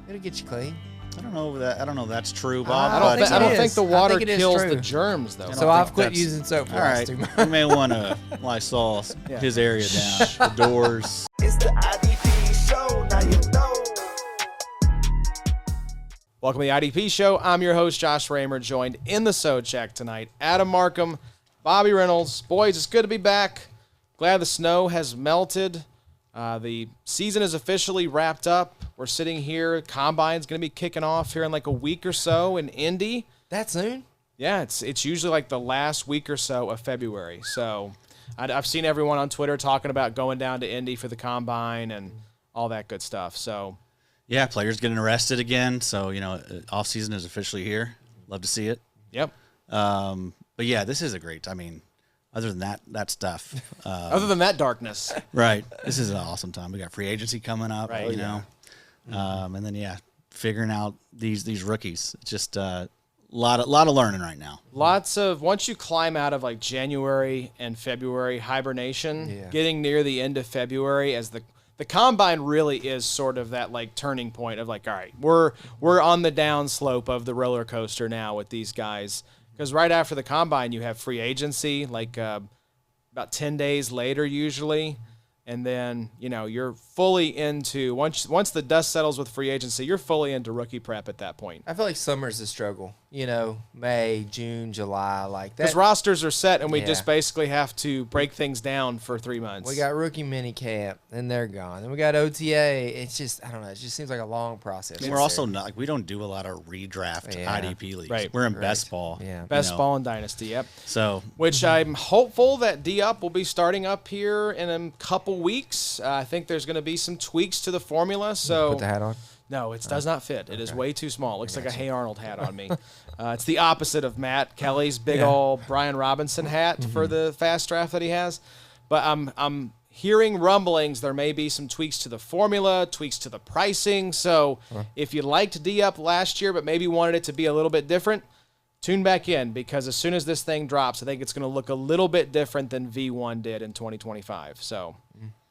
It'll get you clean. I don't know if that's true, Bob. I don't think the water kills the germs, though. So I've quit using soap. All right, you may want to Lysol his area down, the doors. It's the IDP show, now you know. Welcome to the IDP show. I'm your host, Josh Raymer, joined in the So Check tonight. Adam Markham, Bobby Reynolds. Boys, it's good to be back. Glad the snow has melted. The season is officially wrapped up. We're sitting here. Combine's going to be kicking off here in like a week or so in Indy. That soon? Yeah, it's usually like the last week or so of February. So I've seen everyone on Twitter talking about going down to Indy for the Combine and all that good stuff. So yeah, players getting arrested again. So, off season is officially here. Love to see it. Yep. But yeah, this is other than that stuff. Other than that darkness. Right. This is an awesome time. We got free agency coming up, right, and then, figuring out these rookies. It's just a lot of learning right now. Once you climb out of like January and February hibernation, getting near the end of February as the Combine really is sort of that like turning point of like, all right, we're on the down slope of the roller coaster now with these guys. Because right after the Combine, you have free agency, like about 10 days later usually. And then, you're fully into, once the dust settles with free agency, you're fully into rookie prep at that point. I feel like summer's a struggle. May, June, July, like that. Because rosters are set, and we just basically have to break things down for 3 months. We got rookie mini camp, and they're gone. Then we got OTA. It's just, I don't know. It just seems like a long process. And we're also not, we don't do a lot of redraft IDP leagues. Right. We're in best ball. Yeah. Best ball and dynasty, yep. So, which I'm hopeful that D-Up will be starting up here in a couple weeks. I think there's going to be some tweaks to the formula. So put the hat on? No, it does not fit. It is way too small. It looks like a Hey Arnold hat on me. It's the opposite of Matt Kelly's big old Brian Robinson hat for the fast draft that he has. But I'm hearing rumblings there may be some tweaks to the formula, tweaks to the pricing. So if you liked D-Up last year but maybe wanted it to be a little bit different, tune back in because as soon as this thing drops, I think it's going to look a little bit different than V1 did in 2025. So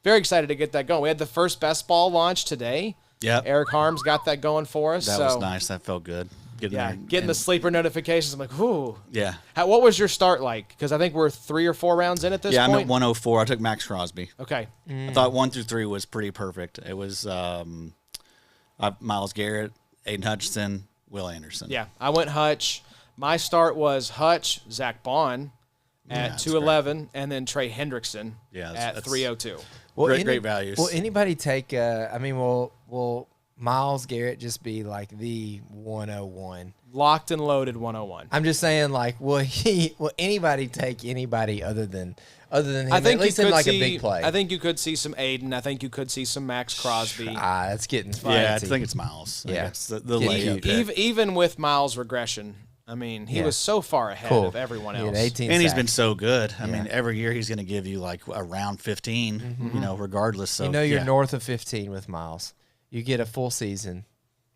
very excited to get that going. We had the first best ball launch today. Yeah, Eric Harms got that going for us. That was nice. That felt good. Getting the sleeper notifications. I'm like, whoo. Yeah. What was your start like? Because I think we're 3 or 4 rounds in at this point. Yeah, I'm at 104. I took Max Crosby. Okay. I thought 1 through 3 was pretty perfect. It was Myles Garrett, Aiden Hutchinson, Will Anderson. Yeah, I went Hutch. My start was Hutch, Zach Bond at 211, and then Trey Hendrickson at 302. Great values. Will anybody take? Will Myles Garrett just be like the 101? Locked and loaded 101. I'm just saying, like, will anybody take anybody other than him? I think at least in like a big play. I think you could see some Aiden. I think you could see some Max Crosby. That's getting fancy. Yeah, I think it's Myles. Yeah, it's the layup. Even with Myles' regression. I mean, he was so far ahead of everyone else. And he's been so good. I mean, every year he's going to give you like around 15, regardless. So, you're north of 15 with Myles. You get a full season.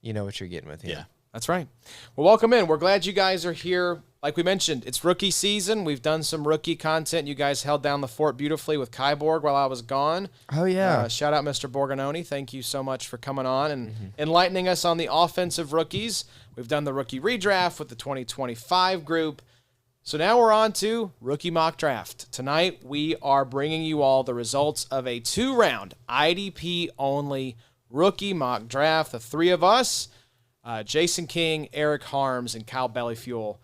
You know what you're getting with him. Yeah, that's right. Well, welcome in. We're glad you guys are here. Like we mentioned, it's rookie season. We've done some rookie content. You guys held down the fort beautifully with Kai Borg while I was gone. Oh, yeah. Shout out Mr. Borgononi. Thank you so much for coming on and enlightening us on the offensive rookies. We've done the rookie redraft with the 2025 group. So now we're on to rookie mock draft. Tonight, we are bringing you all the results of a 2-round IDP-only rookie mock draft. The 3 of us, Jason King, Eric Harms, and Kyle Bellefeuil,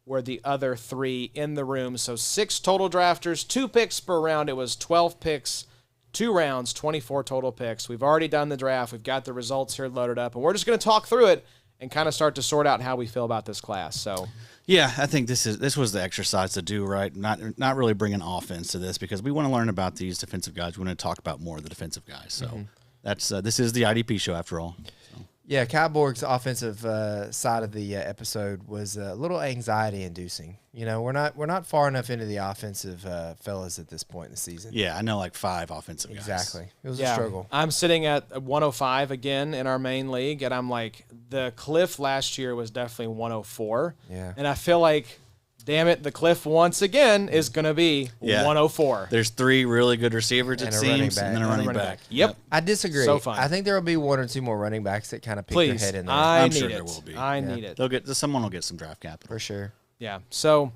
were the other 3 in the room. So 6 total drafters, 2 picks per round. It was 12 picks, 2 rounds, 24 total picks. We've already done the draft. We've got the results here loaded up, and we're just going to talk through it and kind of start to sort out how we feel about this class. So, yeah, I think this was the exercise to do, right? Not really bringing offense to this because we want to learn about these defensive guys. We want to talk about more of the defensive guys. So that's this is the IDP show after all. So. Yeah, Kyle Borg's offensive side of the episode was a little anxiety-inducing. We're not far enough into the offensive fellas at this point in the season. Yeah, I know like 5 offensive guys. Exactly. It was a struggle. I'm sitting at 105 again in our main league, and I'm like, the cliff last year was definitely 104. Yeah. And I feel like damn it, the cliff once again is going to be 104. There's 3 really good receivers, And it a running seems, back. and then a running back. Yep. I disagree. So fun. I think there will be 1 or 2 more running backs that kind of pick Please, their head in there. I I'm need sure it. there will be. I need it. Someone will get some draft capital. For sure. Yeah. So,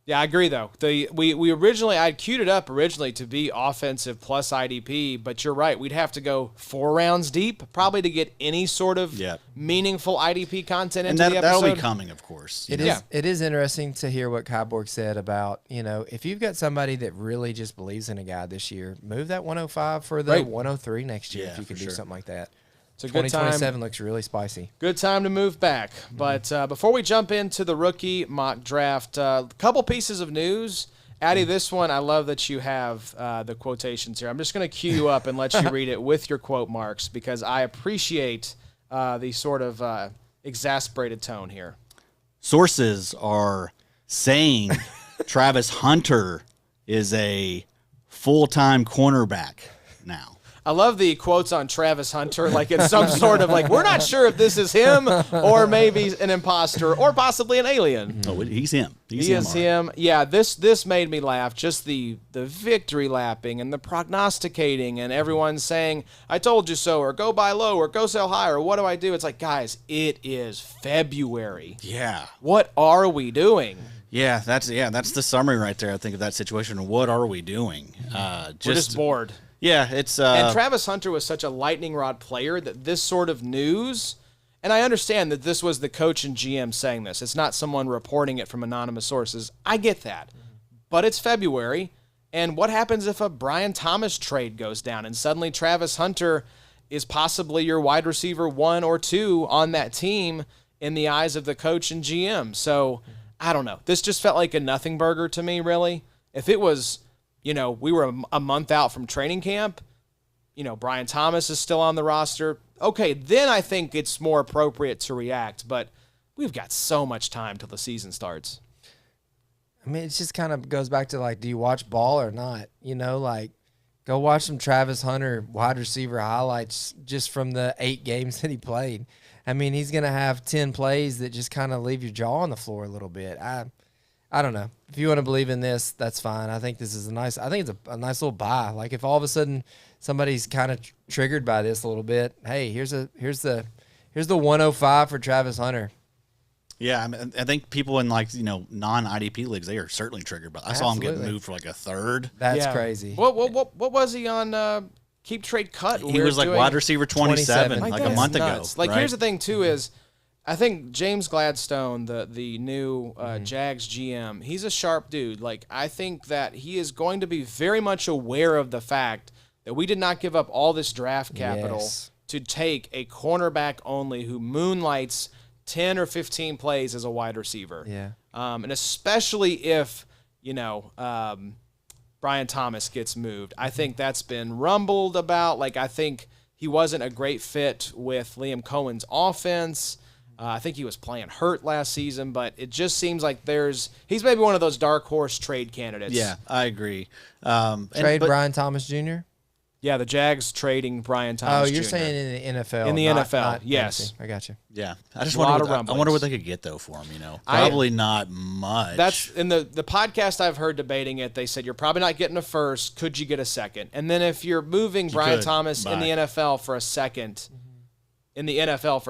yeah, I agree though. We originally I'd queued it up originally to be offensive plus IDP, but you're right. We'd have to go 4 rounds deep probably to get any sort of meaningful IDP content into the episode. That'll be coming, of course. It is interesting to hear what Kyborg said about, if you've got somebody that really just believes in a guy this year, move that 105 for the 103 next year if you can do something like that. It's a good time. 2027 looks really spicy. Good time to move back. But before we jump into the rookie mock draft, a couple pieces of news. Addy, this one, I love that you have the quotations here. I'm just going to cue you up and let you read it with your quote marks because I appreciate the sort of exasperated tone here. Sources are saying Travis Hunter is a full-time cornerback now. I love the quotes on Travis Hunter, like it's some sort of like, we're not sure if this is him or maybe an imposter or possibly an alien. Oh, he's him. He is him. Yeah, this made me laugh. Just the victory lapping and the prognosticating and everyone saying, I told you so, or go buy low, or go sell high, or what do I do? It's like, guys, it is February. Yeah. What are we doing? Yeah, that's the summary right there, I think, of that situation. What are we doing? We're just bored. Yeah, it's and Travis Hunter was such a lightning rod player that this sort of news, and I understand that this was the coach and GM saying this. It's not someone reporting it from anonymous sources. I get that. But it's February, and what happens if a Brian Thomas trade goes down and suddenly Travis Hunter is possibly your wide receiver 1 or 2 on that team in the eyes of the coach and GM? So, I don't know. This just felt like a nothing burger to me, really. If it was, we were a month out from training camp, Brian Thomas is still on the roster. Okay, then I think it's more appropriate to react, but we've got so much time till the season starts. I mean, it just kind of goes back to, do you watch ball or not? Go watch some Travis Hunter wide receiver highlights just from the 8 games that he played. I mean, he's going to have 10 plays that just kind of leave your jaw on the floor a little bit. I don't know. If you want to believe in this, that's fine. I think this is a nice nice little buy. Like if all of a sudden somebody's kind of triggered by this a little bit, hey, here's the 105 for Travis Hunter. Yeah, I think people in non-IDP leagues, they are certainly triggered by. I saw him get moved for a third. That's crazy. What was he on? Keep trade cut. He was wide receiver 27 like a month ago. Here's the thing too is, I think James Gladstone, the new Jags GM, he's a sharp dude. I think that he is going to be very much aware of the fact that we did not give up all this draft capital to take a cornerback only who moonlights 10 or 15 plays as a wide receiver. Yeah. And especially if, Brian Thomas gets moved. I think that's been rumbled about. I think he wasn't a great fit with Liam Cohen's offense. I think he was playing hurt last season, but it just seems like he's maybe one of those dark horse trade candidates. Yeah, I agree. Brian Thomas Jr.? Yeah, the Jags trading Brian Thomas Jr. Oh, you're saying in the NFL. In the NFL, yes. Fantasy. I got you. Yeah. I just wonder what they could get, though, for him, Probably not much. That's in the podcast I've heard debating it. They said, you're probably not getting a first. Could you get a second? And then if you're moving Brian Thomas in the NFL for a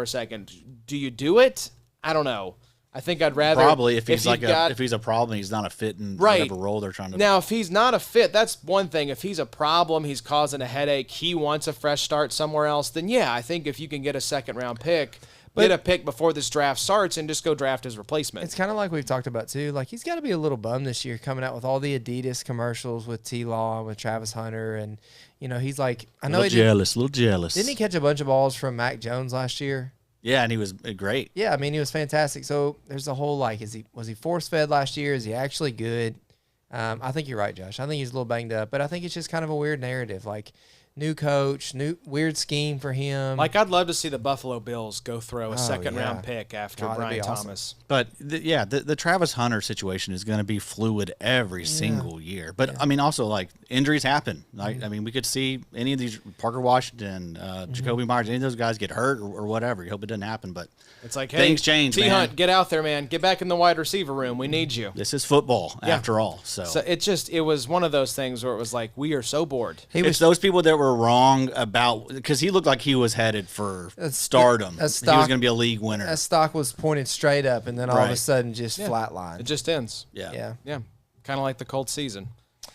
second, do you do it? I don't know. I think I'd rather probably if he's if he's a problem, he's not a fit in whatever role they're trying to. Now, if he's not a fit, that's one thing. If he's a problem, he's causing a headache, he wants a fresh start somewhere else, then yeah, I think if you can get a second round pick, get a pick before this draft starts and just go draft his replacement. It's kind of like we've talked about too. He's got to be a little bummed this year coming out with all the Adidas commercials with T-Law and with Travis Hunter, and he's a little jealous. Didn't he catch a bunch of balls from Mac Jones last year? Yeah, and he was great. Yeah, I mean, he was fantastic. So there's a whole was he force-fed last year? Is he actually good? I think you're right, Josh. I think he's a little banged up, but I think it's just kind of a weird narrative. new coach, new weird scheme for him. Like, I'd love to see the Buffalo Bills go throw a second-round pick after God, that'd be Brian awesome. Thomas. But the Travis Hunter situation is going to be fluid every single year. But I mean, also like injuries happen. Like I mean, we could see any of these Parker Washington, Jacoby Myers, any of those guys get hurt or whatever. You hope it doesn't happen, but It's like, hey, things change, man. T-Hunt, get out there, man. Get back in the wide receiver room. We need you. this is football after all. So, So it was one of those things where it was like, we are so bored. it's those people that were wrong about, because he looked like he was headed for stardom. He was going to be a league winner. That stock was pointed straight up, and then all of a Right. sudden just It flatlined. just ends. Yeah. Yeah. Kind of like the Colts season.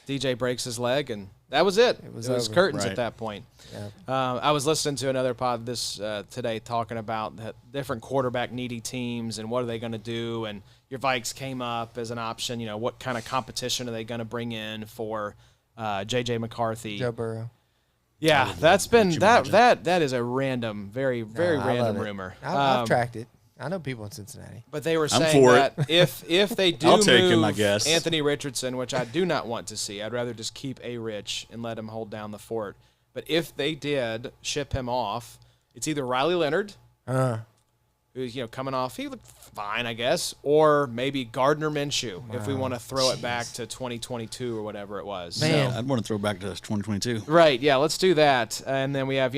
DJ breaks his leg, and that was it. It was over. curtains Right. at that point. Yeah. I was listening to another pod today talking about the different quarterback needy teams and what are they going to do. And your Vikes came up as an option. You know, what kind of competition are they going to bring in for J.J. McCarthy? Joe Burrow. Yeah, that's been you that is a random, very very I random love it. rumor. I've tracked it. I know people in Cincinnati. But they were I'm saying for that it. if they do I'll take move him, I guess. Anthony Richardson, which I do not want to see, I'd rather just keep A-Rich and let him hold down the fort. But if they did ship him off, it's either Riley Leonard, who's coming off, he looked fine, I guess, or maybe Gardner Minshew if we want to throw it back to 2022 or whatever it was. Man. I'd want to throw back to 2022. Right, yeah, let's do that. And then we have,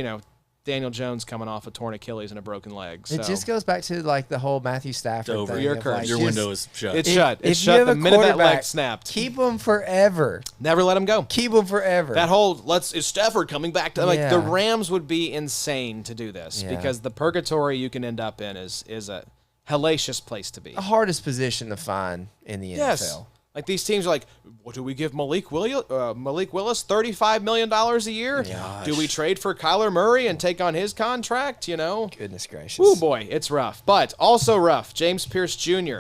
Daniel Jones coming off a torn Achilles and a broken leg. So. It just goes back to like the whole Matthew Stafford It's over. thing. You're of, correct. like, Your just window is shut. It's if- shut. if It's you shut have the a minute that leg quarterback, snapped. Keep him forever. Never let him go. Keep him forever. That whole is Stafford coming back to like the Yeah. Rams would be insane to do this Yeah. because the purgatory you can end up in is a hellacious place to be. the hardest position to find in the Yes. NFL. Like these teams are like, what do we give Malik Willis $35 million a year? Gosh. Do we trade for Kyler Murray and take on his contract? Goodness gracious. Oh boy, it's rough. But also rough. James Pearce Jr.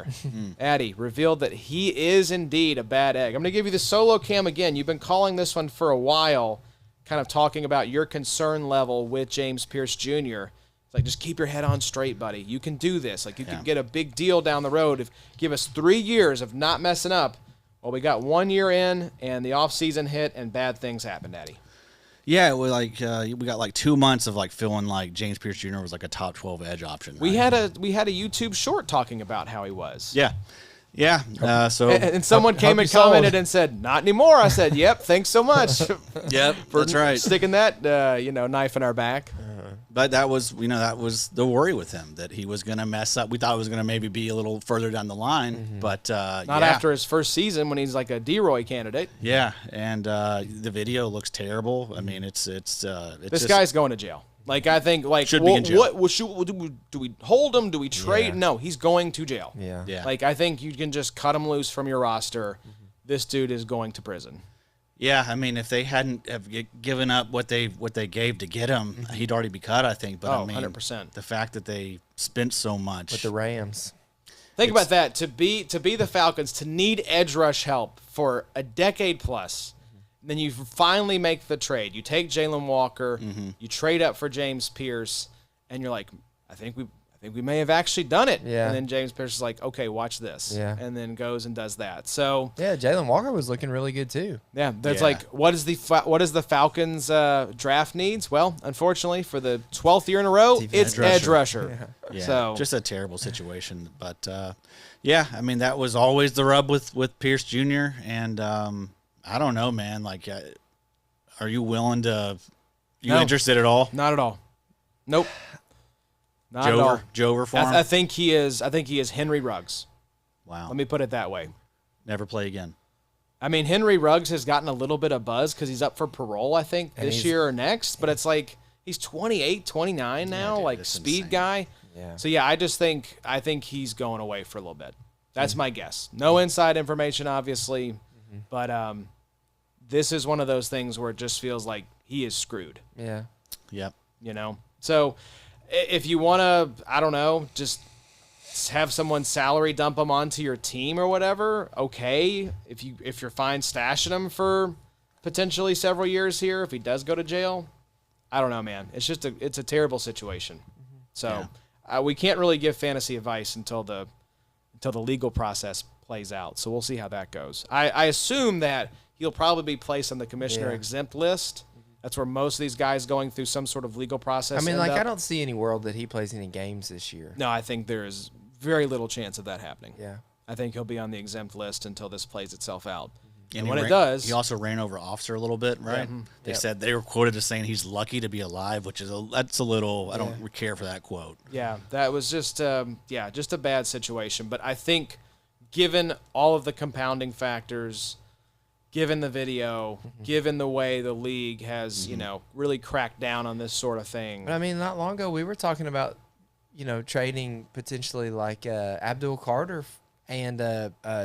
Addy revealed that he is indeed a bad egg. I'm going to give you the solo cam again. You've been calling this one for a while, kind of talking about your concern level with James Pearce Jr. It's like, just keep your head on straight, buddy. You can do this. Like, you can get a big deal down the road. Give us 3 years of not messing up. Well, we got 1 year in, and the offseason hit, and bad things happened, Addy. Yeah, it was like we got like 2 months of like feeling like James Pearce Jr. was like a top 12 edge option. We right? had a YouTube short talking about how he was. Yeah. So And someone came and you sold. commented and said, "Not anymore." I said, "Yep, thanks so much yep, that's right. sticking that knife in our back." But that was the worry with him, that he was going to mess up. We thought it was going to maybe be a little further down the line, but Not after his first season when he's like a D-Roy candidate. Yeah, and the video looks terrible. I mean, it's This just, guy's going to jail. Like, I think, like, Should be in jail. do we hold him? Do we trade? Yeah. No, he's going to jail. Yeah. Yeah. Like, I think you can just cut him loose from your roster. This dude is going to prison. Yeah, I mean, if they hadn't have given up what they gave to get him, he'd already be cut, I think. But I mean, 100%. the fact that they spent so much With the Rams. Think about that. To be the Falcons, to need edge rush help for a decade plus, then you finally make the trade. You take Jalen Walker, you trade up for James Pearce, and you're like, I think we may have actually done it. Yeah. And then James Pearce is like, okay, watch this. Yeah. And then goes and does that. So Yeah, Jalen Walker was looking really good too. yeah, there's Yeah. like, what is the Falcons draft needs? Well, unfortunately, for the 12th year in a row, it's edge rusher. Yeah, So just a terrible situation. But yeah, I mean, that was always the rub with Pierce Jr. And I don't know, man. Like, are you willing to? You No. interested at all? not at all. Nope. Not at all. Jover for him? I think he is Henry Ruggs. Wow. Let me put it that way. Never play again. I mean, Henry Ruggs has gotten a little bit of buzz because he's up for parole, I think, And this he's- year or next. But it's like he's 28, 29 now, dude, like that's speed insane. guy. Yeah. So yeah, I think he's going away for a little bit. That's my guess. No inside information, obviously, but this is one of those things where it just feels like he is screwed. Yeah. Yep. So if you want to, I don't know, just have someone salary dump him onto your team or whatever, okay. If you're fine stashing him for potentially several years here, if he does go to jail, I don't know, man. It's just it's a terrible situation. So we can't really give fantasy advice until the legal process plays out. So we'll see how that goes. I assume that he'll probably be placed on the commissioner exempt list That's where most of these guys going through some sort of legal process. I mean, end like, up. I don't see any world that he plays any games this year. No, I think there's very little chance of that happening. Yeah. I think he'll be on the exempt list until this plays itself out. And when he it does, he also ran over officer a little bit, right? They said they were quoted as saying he's lucky to be alive, which is that's a little. I don't care for that quote. yeah, that was just just a bad situation. But I think, given all of the compounding factors, given the video, given the way the league has really cracked down on this sort of thing. But I mean, not long ago we were talking about, trading potentially like Abdul Carter and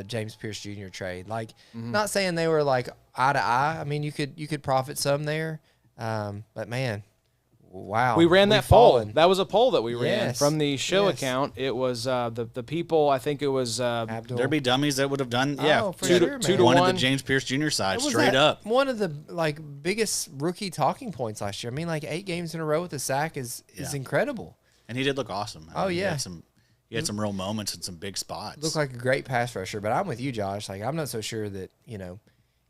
James Pearce Jr. trade. Like, not saying they were like eye to eye. I mean, you could profit some there, but man, wow. We ran that poll. fallen. That was a poll that we ran Yes. from the show Yes. account. It was the people. I think it was Abdul. There'd be dummies that would have done. Oh, for two sure, to man. two to wanted one. the James Pearce Jr. side What was straight that? up. One of the biggest rookie talking points last year. I mean, like 8 games in a row with a sack is Yeah. incredible. And he did look awesome. Oh, He yeah. had some real moments and some big spots. Looked like a great pass rusher, but I'm with you, Josh. Like, I'm not so sure that,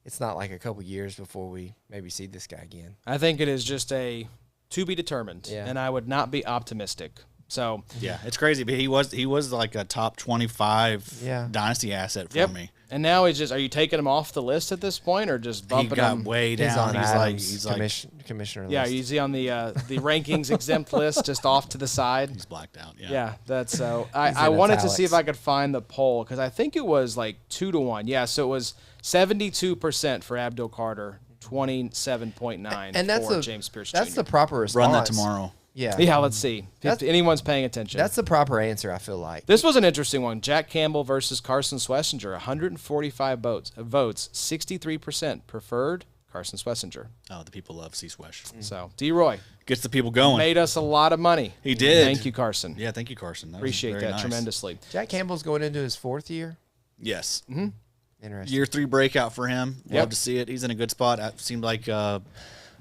it's not like a couple years before we maybe see this guy again. I think it is just a to be determined, Yeah. and I would not be optimistic. So Yeah, it's crazy, but he was like a top 25 Yeah. dynasty asset for me. And now he's just. Are you taking him off the list at this point, or just He bumping got him? way He's down. on He's Adams' like commissioner Yeah, list. is he on the rankings exempt list, just off to the side? he's blacked out. Yeah. Yeah, that's so. He's I in wanted to see if italics. I could find the poll because I think it was like 2 to 1. Yeah, so it was 72% for Abdul Carter, 27.9 And that's for James Pearce Jr. That's the proper response. Run that tomorrow. Yeah. Yeah, let's see if That's- anyone's paying attention. That's the proper answer, I feel like. This was an interesting one. Jack Campbell versus Carson Schlesinger, 145 votes, 63% preferred Carson Schlesinger. Oh, the people love C-Swesh. So D-Roy Gets the people going. made us a lot of money. He did. Thank you, Carson. Yeah, thank you, Carson. That was Appreciate very that nice. tremendously. Jack Campbell's going into his 4th year. Yes. Interesting. Year 3 breakout for him. Yep. Love to see it. He's in a good spot. It seemed like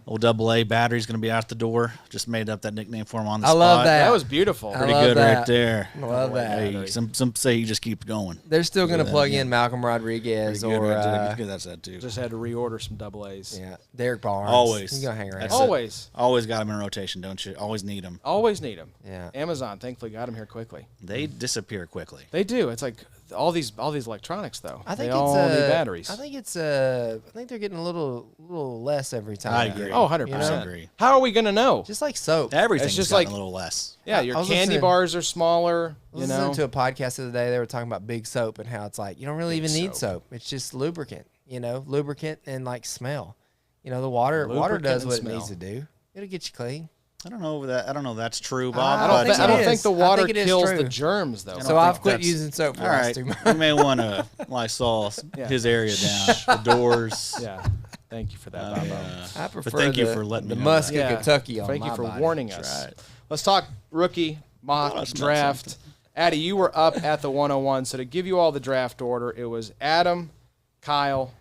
old AA battery's going to be out the door. Just made up that nickname for him on the I spot. love that. That was beautiful. I Pretty love good that. right there. I love that. Hey, some say he just keeps going. They're still going to that, plug yeah. in Malcolm Rodriguez Pretty good or right there. Good, that's that too. Just had to reorder some double A's. yeah, Derek Barnes. Always. He's going to hang around. That's it. Always. Always got him in rotation, don't you? Always need him. Always need them. Yeah. Amazon thankfully got them here quickly. They disappear quickly. They do. It's like all these electronics though. I think they all it's need batteries. I think they're getting a little less every time. I you agree. get Oh, it, 100%. you know? I agree. How are we going to know? Just like soap. Everything's just gotten like- a little less. Yeah, I your was candy listening- bars are smaller, I was you listening know. to a podcast the other day. They were talking about big soap and how it's like you don't really even need soap. soap. It's just lubricant, lubricant and like smell. The water Lubricant does and what smell. it needs to do. It'll get you clean. I don't know if that's true, I Bob. I don't don't, think I it don't is. think the I water think it is kills true. the germs though. So I've quit that's- using soap for All the last right, 2 months. you may want to Lysol his area down, the doors. Yeah. Thank you for that, Bobo. I prefer thank you for letting the me know musk that. of Kentucky on Thank my you for body. warning That's us. right. Let's talk rookie mock I smell draft. Addy, you were up at the 101. So to give you all the draft order, it was Adam, Kyle,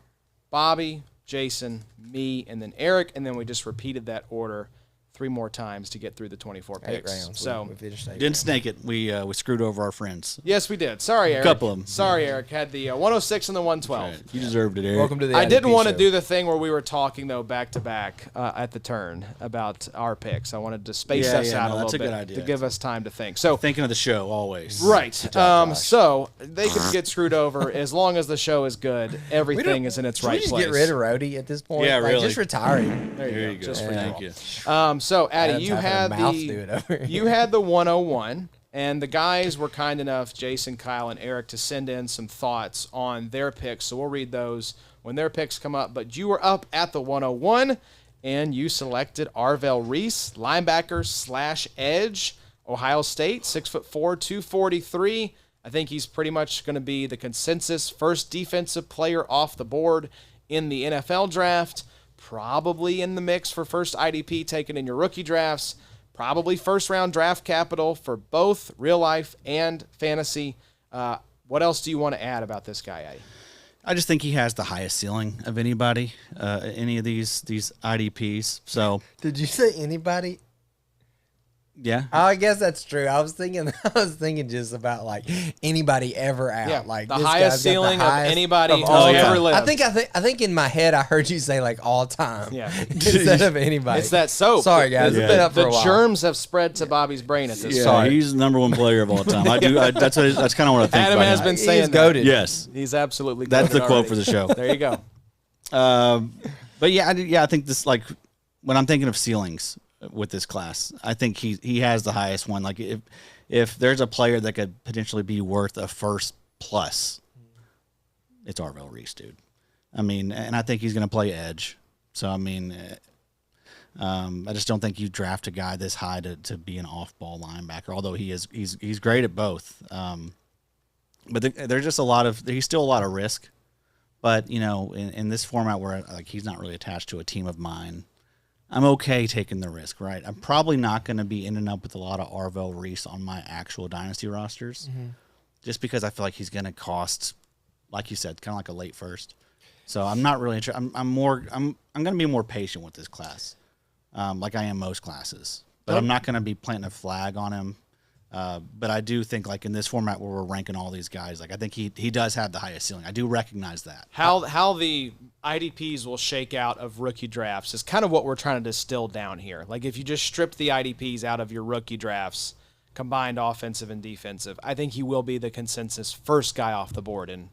Bobby, Jason, me, and then Eric, and then we just repeated that order 3 more times to get through the 24 8 picks. rounds. So we finished 8 Didn't snake it. We screwed over our friends. yes, we did. Sorry, Eric. Couple of 'em. Sorry, Eric. Had the 106 and the 112. Right. You deserved it, Eric. Welcome to the I didn't IDP want to show. do the thing where we were talking though back to back at the turn about our picks. I wanted to space Yeah, us yeah, out no, a that's little a bit good idea. to give us time to think. So Thinking of the show always. right, Josh. so they could get screwed over as long as the show is good. Everything is in its Should right we just place. get rid of Rhodey at this point? Yeah, Like, really. Just retire him. There Here you you go. go. Just for Thank you. you. So Addy, Adam's you having had a mouth do it over here. you had the 101, and the guys were kind enough, Jason, Kyle, and Eric, to send in some thoughts on their picks. So we'll read those when their picks come up. But you were up at the 101, and you selected Arvell Reese, linebacker / edge, Ohio State, 6'4", 243. I think he's pretty much going to be the consensus first defensive player off the board in the NFL draft. Probably in the mix for first IDP taken in your rookie drafts. Probably first-round draft capital for both real life and fantasy. What else do you want to add about this guy, Addy? I just think he has the highest ceiling of anybody, any of these IDPs. So Did you say anybody? Yeah. I guess that's true. I was thinking just about like anybody ever out. Yeah, Like the this highest guy's got the ceiling of highest anybody of who's all ever time. lived. I think in my head I heard you say like all time. Yeah. Instead of anybody. It's that soap. Sorry guys, it's been up for The a while. germs have spread to Bobby's brain at this Yeah, point. he's the number one player of all time. That's kind of what I think. Adam about has him. been He's saying that. goated. Yes, He's absolutely that's the goated quote already. for the show. There you go. But yeah, I think this, like, when I'm thinking of ceilings with this class, I think he has the highest one. Like, if there's a player that could potentially be worth a first plus, it's Arvell Reese, dude. I mean, and I think he's going to play edge. So I mean, I just don't think you draft a guy this high to be an off-ball linebacker. Although he's great at both. But there's just he's still a lot of risk. But, you know, in this format where like he's not really attached to a team of mine, I'm okay taking the risk, right? I'm probably not going to be ending up with a lot of Arvell Reese on my actual dynasty rosters, just because I feel like he's going to cost, like you said, kind of like a late first. So I'm not really interested. I'm going to be more patient with this class, like I am most classes. But I'm not going to be planting a flag on him. But I do think, like, in this format where we're ranking all these guys, like, I think he does have the highest ceiling. I do recognize that. How the IDPs will shake out of rookie drafts is kind of what we're trying to distill down here. Like, if you just strip the IDPs out of your rookie drafts, combined offensive and defensive, I think he will be the consensus first guy off the board in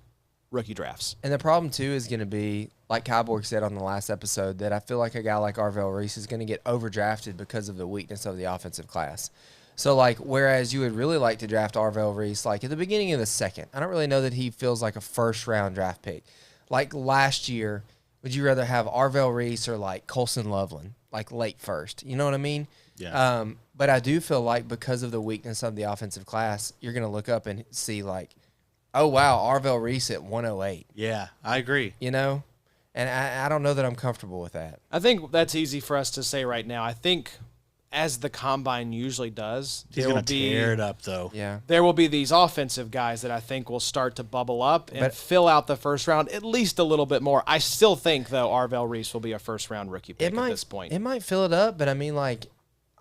rookie drafts. And the problem, too, is going to be, like Kyborg said on the last episode, that I feel like a guy like Arvell Reese is going to get overdrafted because of the weakness of the offensive class. So, like, whereas you would really like to draft Arvell Reese, like, at the beginning of the second, I don't really know that he feels like a first-round draft pick. Like, last year, would you rather have Arvell Reese or, like, Colson Loveland, like, late first? You know what I mean? Yeah. But I do feel like because of the weakness of the offensive class, you're going to look up and see, like, oh, wow, Arvell Reese at 108. Yeah, I agree. You know? And I don't know that I'm comfortable with that. I think that's easy for us to say right now. I think as the combine usually does, He's going to tear it up, though. Yeah. there will be these offensive guys that I think will start to bubble up and fill out the first round at least a little bit more. I still think, though, Arvell Reese will be a first-round rookie pick at this point. It might fill it up, but I mean, like,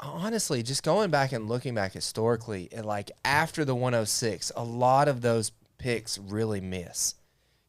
honestly, just going back and looking back historically, like, after the 106, a lot of those picks really miss.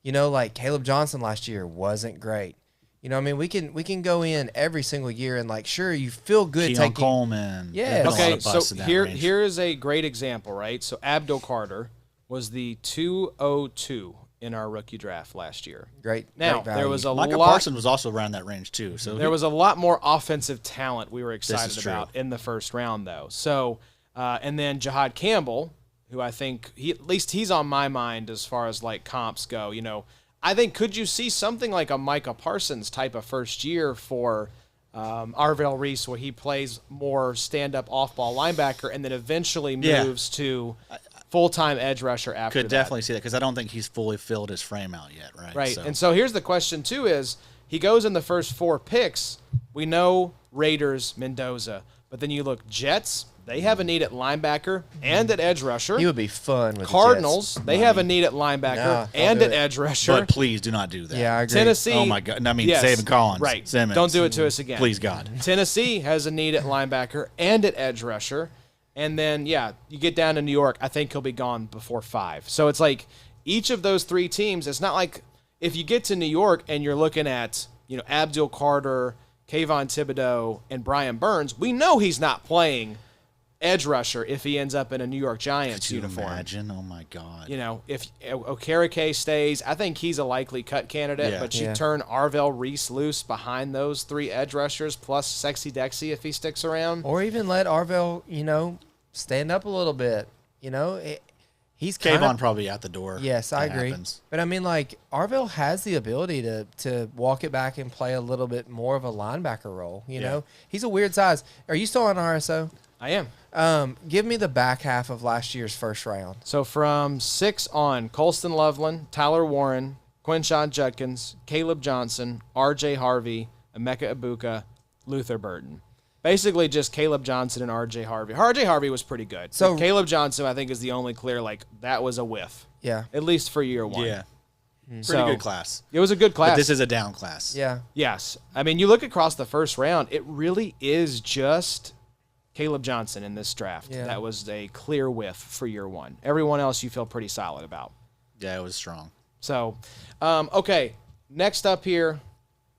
You know, like, Caleb Johnson last year wasn't great. You know, I mean, we can go in every single year and, like, sure, you feel good Keon taking Coleman. Yeah. There's a lot Okay, of busts so in that here range. is a great example, right? So Abdul Carter was the 202 in our rookie draft last year. great. Now, great value. there was a Micah lot Parsons was also around that range, too. So there was a lot more offensive talent we were is excited true. about in the first round, though. So, and then Jihad Campbell, who I think at least he's on my mind as far as like comps go. You know, I think could you see something like a Micah Parsons type of first year for Arvell Reese, where he plays more stand-up off-ball linebacker and then eventually Yeah. moves to full-time edge rusher after could that. definitely see that because I don't think he's fully filled his frame out yet, right? Right. And so here's the question, too, is he goes in the first 4 picks. We know Raiders, Mendoza. But then you look, Jets, they have a need at linebacker and at edge rusher. He would be fun with Cardinals, the Jets. they have a need at linebacker Nah, and don't at do it. edge rusher. But please do not do that. Yeah, I agree. Tennessee. Oh, my God. I mean, yes, Zayvon Collins. Right. Simmons. Don't do it to us again. Please, God. Tennessee has a need at linebacker and at edge rusher. And then, yeah, you get down to New York, I think he'll be gone before 5. So it's like each of those 3 teams, it's not like if you get to New York and you're looking at, you know, Abdul Carter, Kayvon Thibodeau, and Brian Burns, we know he's not playing edge rusher if he ends up in a New York Giants Could you uniform. imagine? Oh, my God. You know, if Okereke stays, I think he's a likely cut candidate, Yeah. but you Yeah. turn Arvell Reese loose behind those 3 edge rushers plus Sexy Dexy if he sticks around. Or even let Arvell, you know, stand up a little bit. You know, he's kind Kayvon of probably out the door. Yes, I That agree. happens. But I mean, like, Arvell has the ability to walk it back and play a little bit more of a linebacker role. You know, he's a weird size. Are you still on RSO? I am. Give me the back half of last year's first round. So from 6 on, Colston Loveland, Tyler Warren, Quinshon Judkins, Caleb Johnson, R.J. Harvey, Emeka Ibuka, Luther Burton. Basically just Caleb Johnson and R.J. Harvey. R.J. Harvey was pretty good. So- But Caleb Johnson, I think, is the only clear, like, that was a whiff. Yeah, At least for year 1. Yeah. Pretty So, good class. It was a good class. But this is a down class. yeah. Yes. I mean, you look across the first round, it really is just Caleb Johnson in this draft. Yeah. That was a clear whiff for year one. Everyone else you feel pretty solid about. Yeah, it was strong. So, okay, next up here,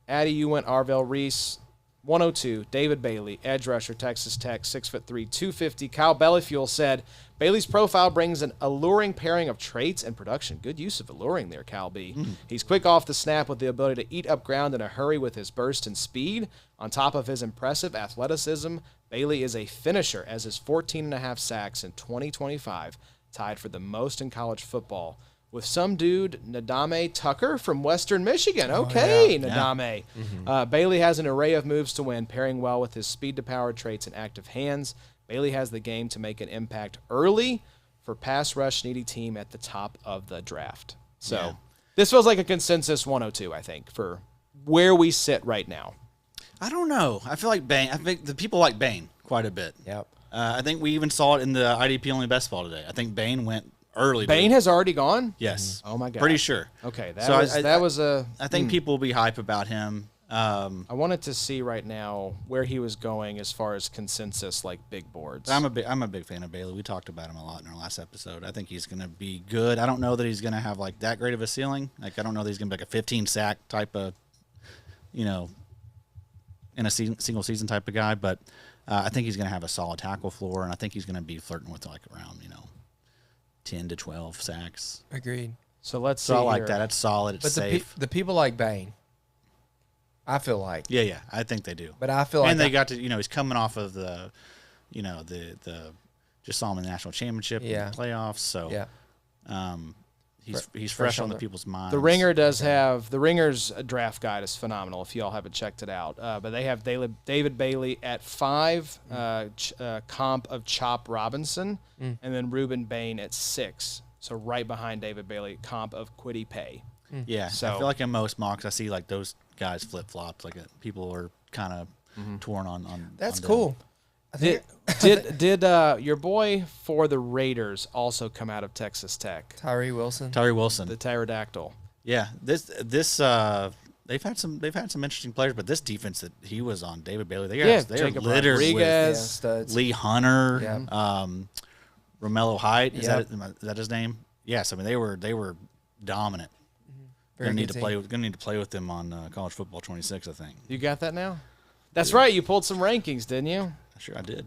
Addy, you went Arvell Reese, 102, David Bailey, edge rusher, Texas Tech, 6'3", 250. Kyle Bellefeuil said, Bailey's profile brings an alluring pairing of traits and production. Good use of alluring there, Cal B. He's quick off the snap with the ability to eat up ground in a hurry with his burst and speed. On top of his impressive athleticism, Bailey is a finisher, as his 14.5 sacks in 2025 tied for the most in college football, with some dude, Nadame Tucker from Western Michigan. Okay, Nadame. Bailey has an array of moves to win, pairing well with his speed-to-power traits and active hands. Bailey has the game to make an impact early for pass rush needy team at the top of the draft. So this feels like a consensus 102, I think, for where we sit right now. I don't know. I feel like Bain. I think the people like Bain quite a bit. Yep. I think we even saw it in the IDP-only best ball today. I think Bain went early. Bain has already gone? Yes. Oh, my God. Pretty sure. Okay, So that was a... I think people will be hype about him. I wanted to see right now where he was going as far as consensus, like big boards. I'm a big fan of Bailey. We talked about him a lot in our last episode. I think he's going to be good. I don't know that he's going to have like that great of a ceiling. Like I don't know that he's going to be like a 15 sack type of, in a single season type of guy. But I think he's going to have a solid tackle floor, and I think he's going to be flirting with like around 10 to 12 sacks. Agreed. So let's see. So I like here. that. It's solid. It's But safe. the people like Bain, I feel like. Yeah, I think they do. But I feel like and they got to, he's coming off of the just saw him in the national championship, Yeah. in the playoffs. So yeah. he's fresh fresh on on the the- people's minds. The Ringer does have the Ringer's draft guide is phenomenal. If y'all haven't checked it out, but they have David Bailey at 5, comp of Chop Robinson, and then Rueben Bain at 6. So right behind David Bailey, comp of Quiddy Pay. Yeah, So- I feel like in most mocks I see like those guys flip flops. Like people are kind of torn on. That's on them. cool. I think Did your boy for the Raiders also come out of Texas Tech? Tyree Wilson. Tyree Wilson. The pterodactyl. Yeah, this they've had some interesting players, but this defense that he was on, David Bailey, they are Jacob littered with Rodriguez. Yeah, studs. Lee Hunter, Yeah. Romello Height. Is Yep. that his name? Yes, I mean they were dominant. Very Gonna need good to team. play with them on College Football 26, I think. You got that now? That's right. You pulled some rankings, didn't you? Sure, I did.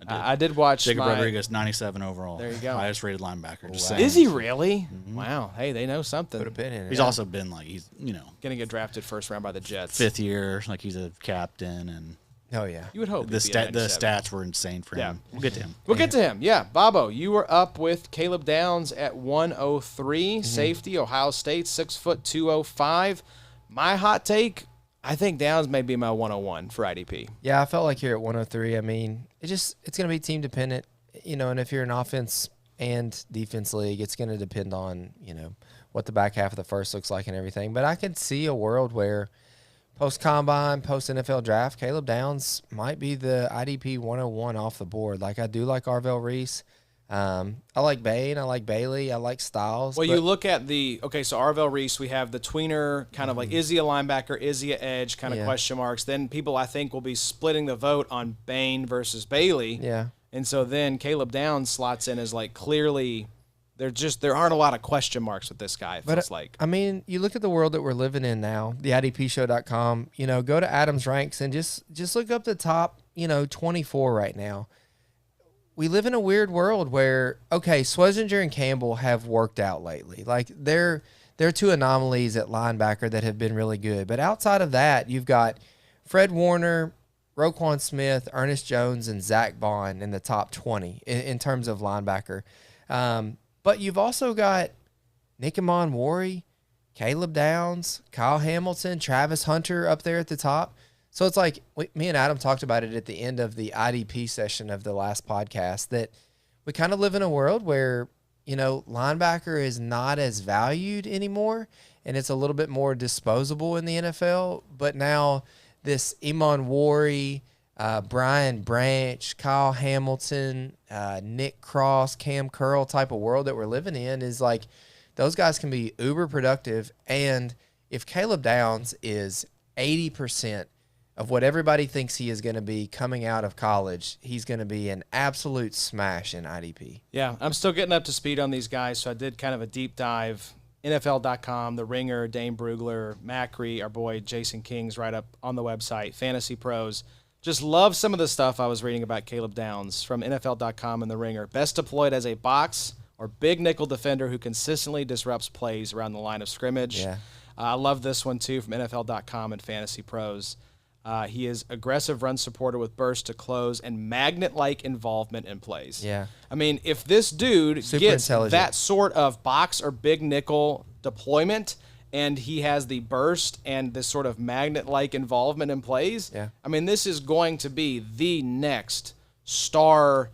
I did watch Jacob my. Rodriguez, 97 overall. There you go. Highest rated linebacker. Just wow. saying. Is he really? Wow. Hey, they know something. Put a pin in it. He's yeah. also been like he's Gonna get drafted first round by the Jets. 5th year, like he's a captain, and Oh yeah. You would hope. the he'd be a the 97. stats were insane for him. Yeah. We'll get to him. We'll get to him. Yeah, Bobo, you were up with Caleb Downs at 103, Mm-hmm. safety, Ohio State, 6 foot 205. My hot take, I think Downs may be my 101 for IDP. Yeah, I felt like here at 103. I mean, it's going to be team dependent, and if you're an offense and defense league, it's going to depend on, what the back half of the first looks like and everything. But I could see a world where post-combine, post-NFL draft, Caleb Downs might be the IDP 101 off the board. Like, I do like Arvell Reese. I like Bain. I like Bailey. I like Styles. Well, but- you look at so Arvell Reese, we have the tweener, kind of like, is he a linebacker, is he a edge, kind of Yeah. question marks. Then people, I think, will be splitting the vote on Bain versus Bailey. Yeah. And so then Caleb Downs slots in as like clearly there aren't a lot of question marks with this guy, it feels like. I mean, you look at the world that we're living in now, the IDPshow.com, go to Adams Ranks and just look up the top, 24 right now. We live in a weird world where, Swessinger and Campbell have worked out lately. Like, they're two anomalies at linebacker that have been really good. But outside of that, you've got Fred Warner, Roquan Smith, Ernest Jones, and Zach Bond in the top 20 in terms of linebacker. But you've also got Nick Emmanuel-Warren, Caleb Downs, Kyle Hamilton, Travis Hunter up there at the top. So it's like me and Adam talked about it at the end of the IDP session of the last podcast that we kind of live in a world where, linebacker is not as valued anymore and it's a little bit more disposable in the NFL. But now this Emmanuel-Warren, Brian Branch, Kyle Hamilton, Nick Cross, Cam Curl type of world that we're living in is like those guys can be uber productive. And if Caleb Downs is 80% of what everybody thinks he is going to be coming out of college, he's going to be an absolute smash in IDP. Yeah, I'm still getting up to speed on these guys, so I did kind of a deep dive. NFL.com, The Ringer, Dane Brugler, Macri, our boy Jason King's right up on the website, Fantasy Pros. Just love some of the stuff I was reading about Caleb Downs from NFL.com and The Ringer. Best deployed as a box or big nickel defender who consistently disrupts plays around the line of scrimmage. Yeah. I love this one, too, from NFL.com and Fantasy Pros. He is aggressive run supporter with burst to close and magnet-like involvement in plays. Yeah. I mean, if this dude Super gets intelligent. that sort of box or big nickel deployment and he has the burst and this sort of magnet-like involvement in plays, Yeah. I mean, this is going to be the next star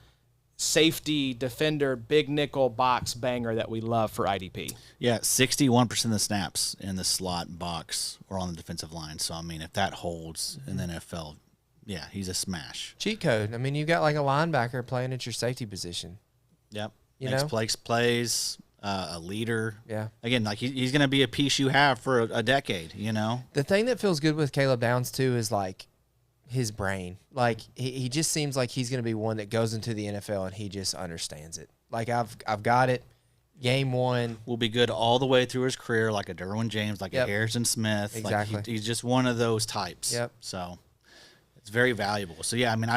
safety, defender, big nickel box banger that we love for IDP. Yeah, 61% of the snaps in the slot box or on the defensive line. So, I mean, if that holds in the NFL, yeah, he's a smash. Cheat code. I mean, you got like a linebacker playing at your safety position. Yep. You Makes know? plays, a leader. Yeah. Again, like he's going to be a piece you have for a decade, you know? The thing that feels good with Caleb Downs, too, is like his brain. Like, he just seems like he's going to be one that goes into the NFL and he just understands it. Like, I've got it. Game one. Will be good all the way through his career, like a Derwin James, like Yep. a Harrison Smith. Exactly. Like he's just one of those types. Yep. So it's very valuable. So, yeah, I mean,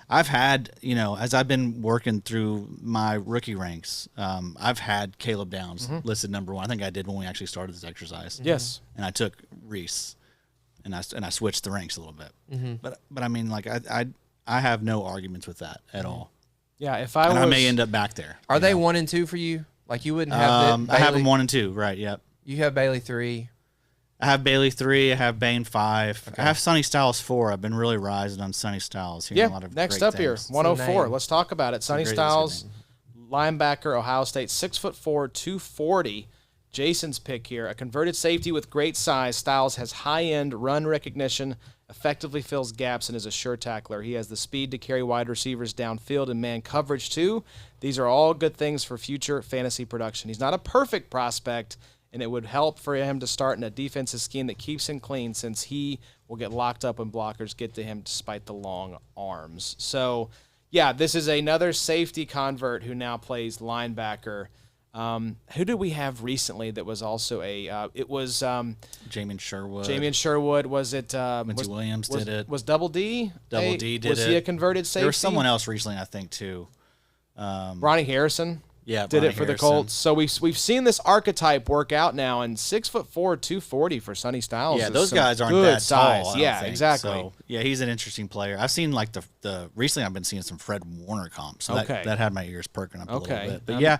I've had, you know, as I've been working through my rookie ranks, I've had Caleb Downs listed number one. I think I did when we actually started this exercise. Yes. And I took Reese, and I switched the ranks a little bit. But I mean, like I have no arguments with that at all. Yeah, if I And was... I may end up back there. Are you they know? 1 and 2 for you? Like, you wouldn't have I have Bailey- them 1 and 2, right? Yep. You have Bailey 3. I have Bailey 3. I have Bain 5. I have Sonny Styles 4. I've been really rising on Sonny Styles. Hearing a lot of next great up here, things. 104. name. Let's talk about it. Sonny great Styles, linebacker, Ohio State, 6'4", 240. Jason's pick here. A converted safety with great size. Styles has high-end run recognition, effectively fills gaps, and is a sure tackler. He has the speed to carry wide receivers downfield and man coverage, too. These are all good things for future fantasy production. He's not a perfect prospect, and it would help for him to start in a defensive scheme that keeps him clean, since he will get locked up when blockers get to him despite the long arms. So, yeah, this is another safety convert who now plays linebacker. Who did we have recently that was also a it was Jamian Sherwood. Jamian Sherwood. Was it Quincy Williams did it. Was Double D? Double D did Was he it. a converted safety? There was someone else recently, I think, too. Ronnie Harrison. Yeah, Did Ronnie it for the Harrison. Colts. So we've seen this archetype work out now, and 6'4", 240 for Sonny Styles. Yeah, is those some guys aren't good that size. tall. I don't Yeah, think. exactly. So, yeah, he's an interesting player. I've seen like the recently I've been seeing some Fred Warner comps. So Okay. that had my ears perking up a Okay. little bit. But yeah,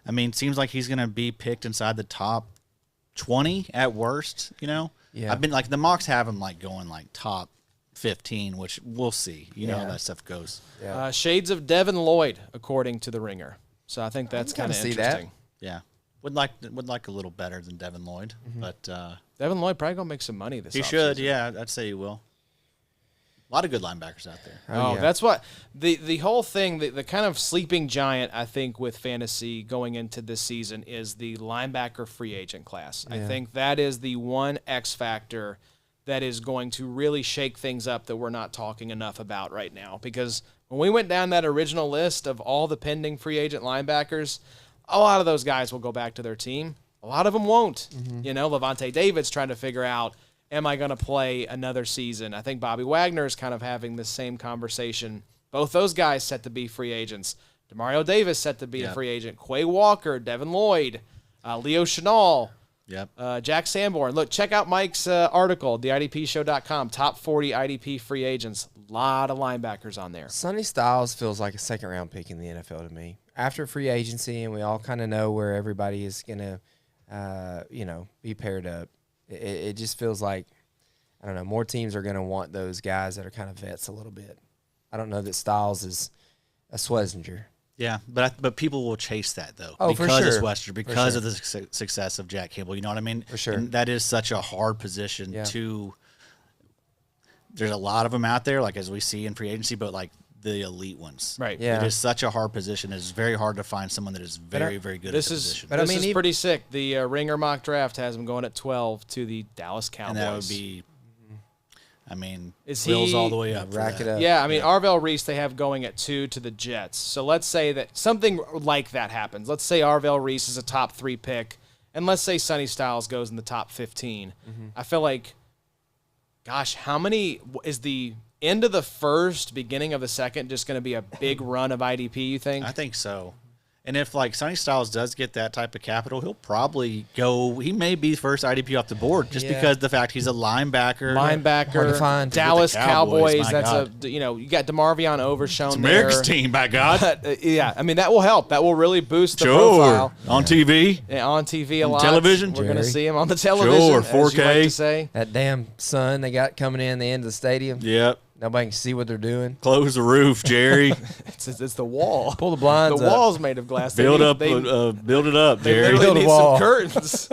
I mean, seems like he's going to be picked inside the top 20 at worst. You know, Yeah. I've been like the mocks have him like going like top 15, which we'll see. You know how Yeah. that stuff goes. Shades of Devin Lloyd, according to the Ringer. So I think that's can kind of kinda see that. interesting. Yeah, would like a little better than Devin Lloyd, but Devin Lloyd probably gonna make some money this. he should. offseason. Yeah, I'd say he will. A lot of good linebackers out there. Oh, yeah. that's what the whole thing, the kind of sleeping giant, I think, with fantasy going into this season is the linebacker free agent class. I think that is the one X factor that is going to really shake things up that we're not talking enough about right now. Because when we went down that original list of all the pending free agent linebackers, a lot of those guys will go back to their team. A lot of them won't. You know, Levante David's trying to figure out, am I going to play another season? I think Bobby Wagner is kind of having the same conversation. Both those guys set to be free agents. Demario Davis set to be a free agent. Quay Walker, Devin Lloyd, Leo Chenal, Yep. Jack Sanborn. Look, check out Mike's article, theidpshow.com, top 40 IDP free agents. A lot of linebackers on there. Sonny Styles feels like a second-round pick in the NFL to me. After free agency, and we all kind of know where everybody is going to, be paired up. It just feels like, I don't know, more teams are going to want those guys that are kind of vets a little bit. I don't know that Styles is a Swessinger. Yeah, but people will chase that though. Oh, for because it's sure. Western, because of the success of Jack Campbell. You know what I mean? For sure. And that is such a hard position Yeah. to. There's a lot of them out there, like as we see in free agency, but like the elite ones. Right. Yeah. It is such a hard position. It's very hard to find someone that is very, very good This at the is position. But I this mean, is even- pretty sick. The Ringer mock draft has him going at 12 to the Dallas Cowboys. And that would be. I mean, Is wheels he- all the way up. for Rack that. it up. Yeah, I mean, Arvell Reese they have going at 2 to the Jets. So let's say that something like that happens. Let's say Arvell Reese is a top 3 pick, and let's say Sonny Styles goes in the top 15. I feel like, gosh, how many is the end of the first, beginning of the second just going to be a big run of IDP, you think? I think so. And if like Sonny Styles does get that type of capital, he'll probably go. He may be first IDP off the board just Yeah. because the fact he's a linebacker. Hard to find. Dallas With the Cowboys, Cowboys. my That's God. you got DeMarvion Overshown It's there. America's team, by God. Yeah, I mean that will help. That will really boost the Sure. profile. On TV. Yeah, on TV a lot. television? We're going to Jerry. see him on the television. Sure, as you like 4K. to say. That damn sun they got coming in the end of the stadium. Yep. Nobody can see what they're doing. Close the roof, Jerry. It's the wall. Pull the blinds The up. wall's made of glass. build They up. need- They, Build it up, they Jerry. literally Build a need wall. some curtains.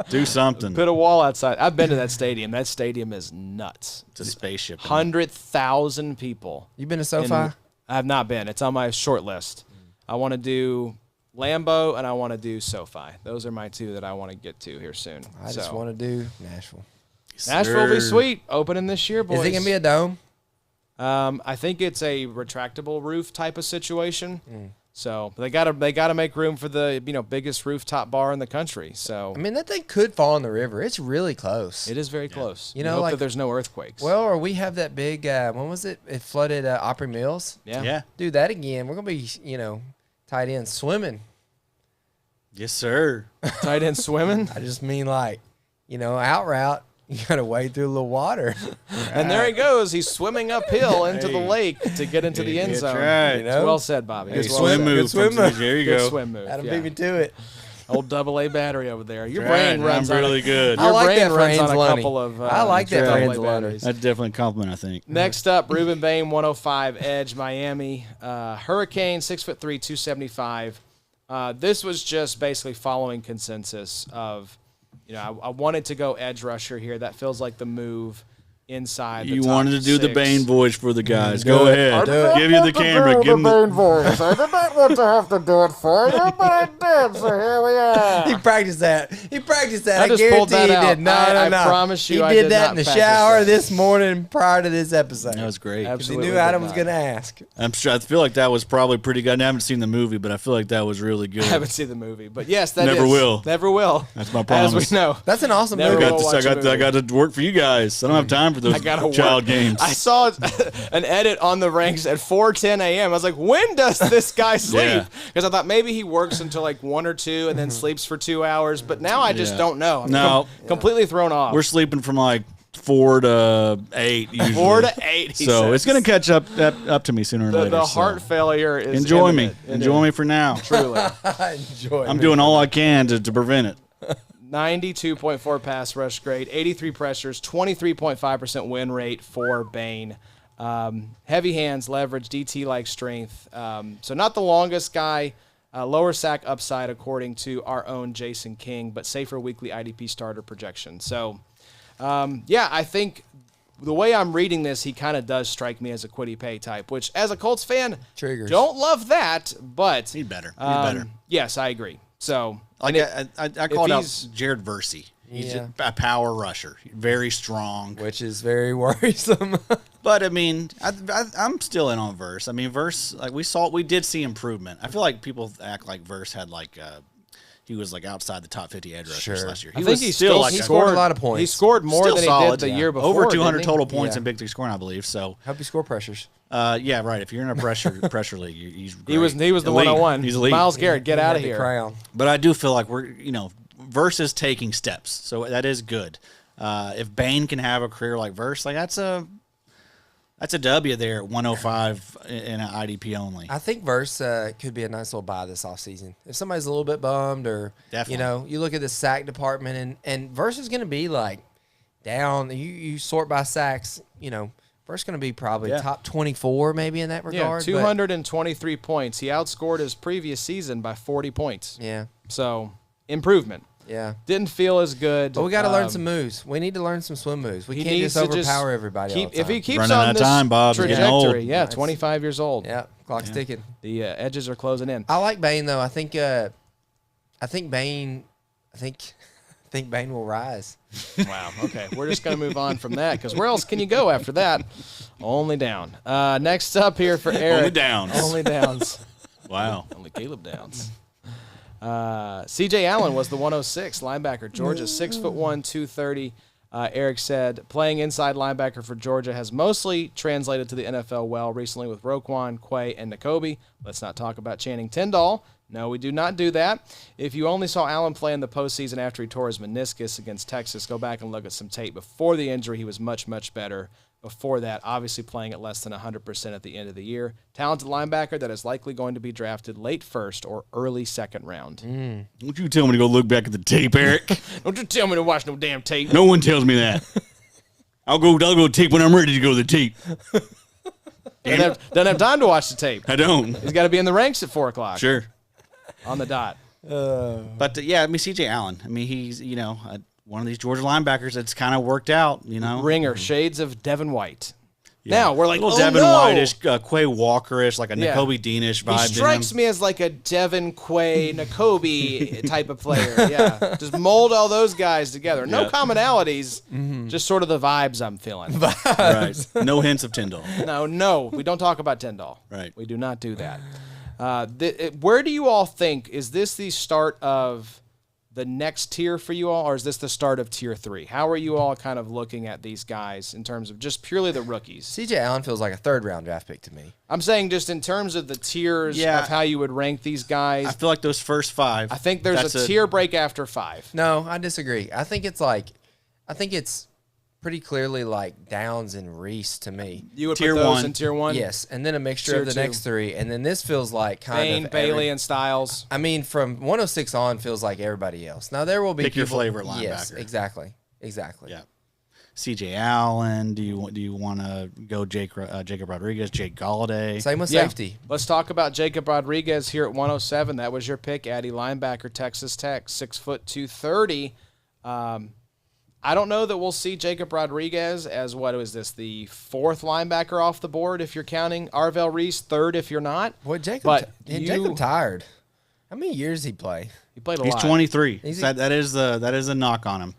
Do something. Put a wall outside. I've been to that stadium. That stadium is nuts. It's a spaceship. 100,000 people. You been to SoFi? I have not been. It's on my short list. I want to do Lambeau and I want to do SoFi. Those are my 2 that I want to get to here soon. I just want to do Nashville. Nashville will be Sir. sweet. Opening this year, boys. Is it gonna be a dome? I think it's a retractable roof type of situation. So they gotta make room for the biggest rooftop bar in the country. So I mean, that thing could fall in the river. It's really close. it is very close. You know, hope like- that there's no earthquakes. Well, or we have that big. When was it? It flooded Opry Mills. Yeah. Do that again. We're gonna be, tight end swimming. Yes, sir. Tight end swimming, I just mean like, out route. You gotta wade through a little water. and there he goes. He's swimming uphill into the lake to get into the end That's zone. right. You know? Well said, Bobby. Good It's well swim said. move. Good swim from- move. There you Good go. swim move. That'll yeah. beat me to it. Old AA battery over there. Your That's brain right. runs I'm on really good. I Your like brain that for runs on a Anzalone. couple of. I like that for AA Anzalone. batteries. That's definitely a compliment, I think. Next up, Rueben Bain, 105 edge, Miami. Hurricane, 6'3", 275. This was just basically following consensus of, I wanted to go edge rusher here. That feels like the move inside. You top wanted to do the 6. Bain voice for the guys. Do Go it. ahead. Do it. Give you the camera. Give him the. voice. I did not want to have to do it for you, but I did, so here we are. He practiced that. I I just guarantee pulled that he out. did. No, I no. promise you he I did did that not in the practice shower that. this morning prior to this episode. That was great. Because he Absolutely knew did Adam was not. going to ask. I'm sure. I feel like that was probably pretty good. I haven't seen the movie, but I feel like that was really good. I haven't seen the movie, but yes, that Never is- will. Never will. That's my As promise. we know. That's an awesome Never movie. I will got, watch to, a I got movie. to work for you guys. I don't have time for those I gotta child work. games. I saw an edit on the ranks at 4:10 a.m. I was like, when does this guy sleep? Yeah. Because I thought maybe he works until like 1 or 2 and then sleeps for 2 hours. But now I just Yeah. don't know. I'm No. completely thrown off. We're sleeping from like 4 to 8 usually. 4 to 8. He So says. it's going to catch up to me sooner or later. The so. heart failure is Enjoy me. imminent. Enjoy me for now. Truly. Enjoy. I'm doing all I can to prevent it. 92.4 pass rush grade, 83 pressures, 23.5% win rate for Bain. Heavy hands, leverage, DT-like strength. So not the longest guy. Lower sack upside according to our own Jason King, but safer weekly IDP starter projection. So, I think the way I'm reading this, he kind of does strike me as a Quiddy Pay type, which as a Colts fan, Triggers. don't love that, but He's better. He's better. Yes, I agree. So, Like I called out he's- Jared Versey. He's Yeah. a power rusher, very strong. Which is very worrisome. But I mean, I'm still in on Verse. I mean, Verse, like we did see improvement. I feel like people act like Verse had like he was like outside the top 50 edge rushers Sure. last year. I He think was he still like he scored a lot of points. He scored more Still than solid, he did the yeah. year before. over 200 didn't he? total points Yeah. in big league scoring, I believe. So Help you score pressures. yeah, right. If you're in a pressure league, he's great. He was the Elite. 101. He's elite. Miles Garrett, get He out had of the here. crown. But I do feel like we're Verse is taking steps, so that is good. If Bain can have a career like Verse, like that's a W there at 105 in an IDP only. I think Verse could be a nice little buy this offseason. If somebody's a little bit bummed or, Definitely. you look at the sack department and Verse is going to be like down. You sort by sacks, Verse going to be probably Yeah. top 24 maybe in that Yeah, regard. but- 223 points. He outscored his previous season by 40 points. Yeah, So, improvement. yeah. Didn't feel as good. But we got to learn some moves. We need to learn some swim moves. We He can't needs just to overpower everybody all the If he time. keeps Running on out of this time, Bob. He's getting old. trajectory, yeah, Nice. 25 years old. Yeah, clock's ticking. The edges are closing in. I like Bain though. I think think Bain will rise. Wow. Okay. We're just going to move on from that because where else can you go after that? Only down. Next up here for Eric. Only downs. Only downs. Wow. Only Caleb Downs. C.J. Allen was the 106 linebacker. Georgia, 6'1", 230. Eric said, playing inside linebacker for Georgia has mostly translated to the NFL well recently with Roquan, Quay, and Nakobe. Let's not talk about Channing Tindall. No, we do not do that. If you only saw Allen play in the postseason after he tore his meniscus against Texas, go back and look at some tape. Before the injury, he was much, much better. Before that, obviously playing at less than 100% at the end of the year. Talented linebacker that is likely going to be drafted late first or early second round. Don't you tell me to go look back at the tape, Eric. Don't you tell me to watch no damn tape. No one tells me that. I'll go tape when I'm ready to go to the tape. Doesn't have time to watch the tape. I don't. He's got to be in the ranks at 4 o'clock. Sure. On the dot. But, yeah, I mean, C.J. Allen. I mean, he's, one of these Georgia linebackers that's kind of worked out, Ringer, shades of Devin White. Yeah. Now we're like, a little oh, Devin no. White-ish, Quay Walker-ish, like a Yeah. Nakobe Dean-ish vibe. He strikes me as like a Devin Quay, Nakobe type of player. Yeah. Just mold all those guys together. No Yeah. commonalities, just sort of the vibes I'm feeling. Right. No hints of Tyndall. No, we don't talk about Tyndall. Right. We do not do that. Where do you all think, is this the start of the next tier for you all, or is this the start of tier 3? How are you all kind of looking at these guys in terms of just purely the rookies? C.J. Allen feels like a third-round draft pick to me. I'm saying just in terms of the tiers Yeah. of how you would rank these guys. I feel like those first 5. I think there's a tier break after 5. No, I disagree. I think it's pretty clearly like Downs and Reese to me. You would Tier put those 1. in tier 1? Yes, and then a mixture Tier of the 2. next 3, and then this feels like kind Bain, of Bailey, and Styles. I mean, from 106 on feels like everybody else. Now there will be Pick your people, flavor linebacker. Yes, exactly. Yeah. C.J. Allen. Do you want to go Jacob Rodriguez, Jake Golday? Same with Yeah. safety. Let's talk about Jacob Rodriguez here at 107. That was your pick, Addy linebacker, Texas Tech, 6', 230. I don't know that we'll see Jacob Rodriguez as, what is this, the 4th linebacker off the board if you're counting Arvell Reese, 3rd if you're not. Boy, Jacob, But Jacob tired. How many years he play? He played a He's lot. 23. Is he? That is a knock on him.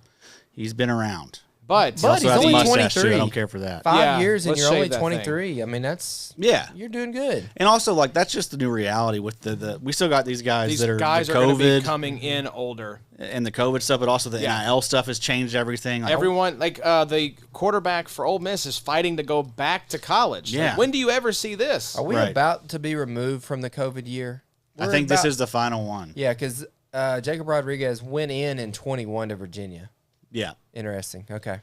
He's been around. But But Also he's has a only mustache, too. 23. I don't care for that. 5 Yeah, years and let's you're only shave that 23. I mean, Yeah. you're doing good. And also, like, that's just the new reality with the we still got these guys these that are guys the are going to be COVID coming in older. and the COVID stuff, but also the Yeah. NIL stuff has changed everything. Like, Everyone, the quarterback for Ole Miss is fighting to go back to college. Like, Yeah. when do you ever see this? Are we Right. about to be removed from the COVID year? I We're think this about- is the final one. Yeah, because Jacob Rodriguez went in 21 to Virginia. Yeah. Interesting. Okay.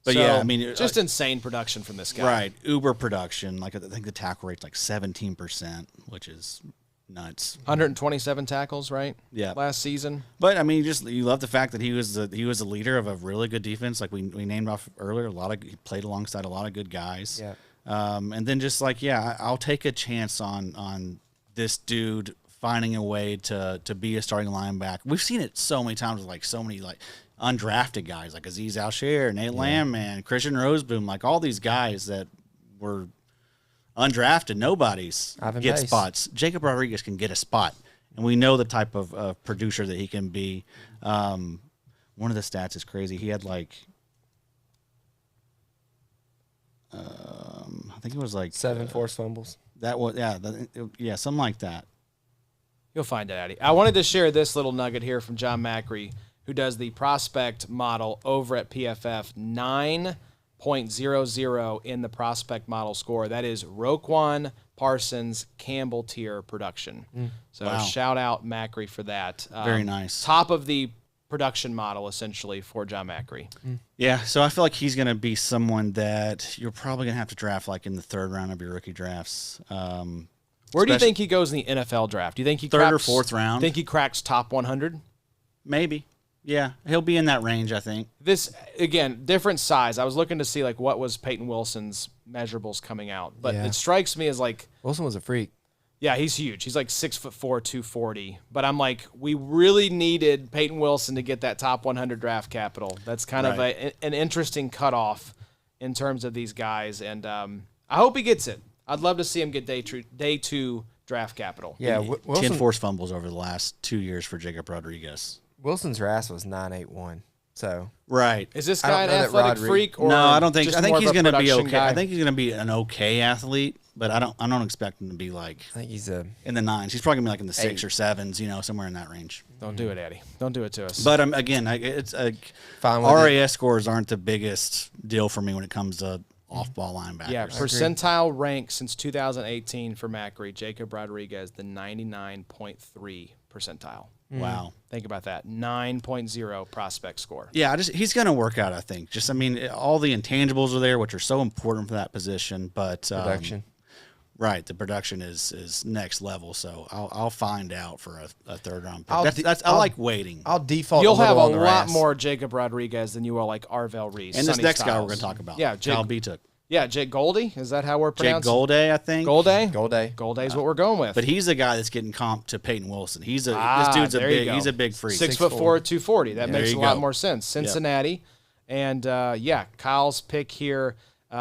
But So, yeah, I mean, just insane production from this guy. right. Uber production. Like, I think the tackle rate's like 17%, which is nuts. 127 tackles, right? Yeah. Last season. But I mean, you love the fact that he was the leader of a really good defense. Like we named off earlier, he played alongside a lot of good guys. Yeah. And then just like, I'll take a chance on this dude finding a way to be a starting linebacker. We've seen it so many times with like so many like undrafted guys like Azeez Al-Shaair, Nate Landman, Christian Roseboom, like all these guys that were undrafted, nobodies Ivan get Pace. spots. Jacob Rodriguez can get a spot, and we know the type of producer that he can be. One of the stats is crazy. He had like, I think it was like 7 forced fumbles. that was something like that. You'll find it, Addy. I wanted to share this little nugget here from John Macri, who does the prospect model over at PFF. 9.00 in the prospect model score. That is Roquan Parsons Campbell tier production. So Wow. shout out Macri for that. Very nice. Top of the production model, essentially, for John Macri. Yeah, so I feel like he's going to be someone that you're probably going to have to draft like in the 3rd round of your rookie drafts. Where do you think he goes in the NFL draft? Do you think he 3rd or cracks, 4th round? Think he cracks top 100? Maybe. Yeah, he'll be in that range, I think. This, again, different size. I was looking to see like what was Peyton Wilson's measurables coming out, but Yeah. it strikes me as like, Wilson was a freak. yeah, he's huge. He's like 6'4", 240. But I'm like, we really needed Peyton Wilson to get that top 100 draft capital. That's kind of Right. an interesting cutoff in terms of these guys, and I hope he gets it. I'd love to see him get day 2 draft capital. Yeah, 10 forced fumbles over the last 2 years for Jacob Rodriguez. Wilson's RAS was 981. So Right. Is this I don't guy an know that athletic Rodriguez- freak? Or No, I don't think. just I think more he's of a going to be production okay. guy? I think he's going to be an okay athlete, but I don't expect him to be like I think he's a in the 9s. He's probably going to be like in the 6 8. or 7s, somewhere in that range. Don't do it, Eddie. Don't do it to us. But again, it's Fine with it. RAS scores aren't the biggest deal for me when it comes to off-ball linebackers. yeah, percentile rank since 2018 for Macri, Jacob Rodriguez, the 99.3 percentile. Wow. Think about that. 9.0 prospect score. Yeah, he's going to work out, I think. All the intangibles are there, which are so important for that position. But production. Right, the production is next level. So I'll find out for a third-round pick. I I'll- like waiting. I'll default. You'll have a on the lot RAS. more Jacob Rodriguez than you will like Arvell Reese. And this Sonny next guy Styles. we're going to talk about. Yeah, Jake, Kyle B took. yeah, Jake Golday. Is that how we're Jake pronouncing Golday, I think. Golday? Golday. Golday's what we're going with. But he's the guy that's getting comped to Peyton Wilson. This dude's there you go. he's a big freak. 6'4", 240. That There makes a you lot go. more sense. Cincinnati. And, Kyle's pick here.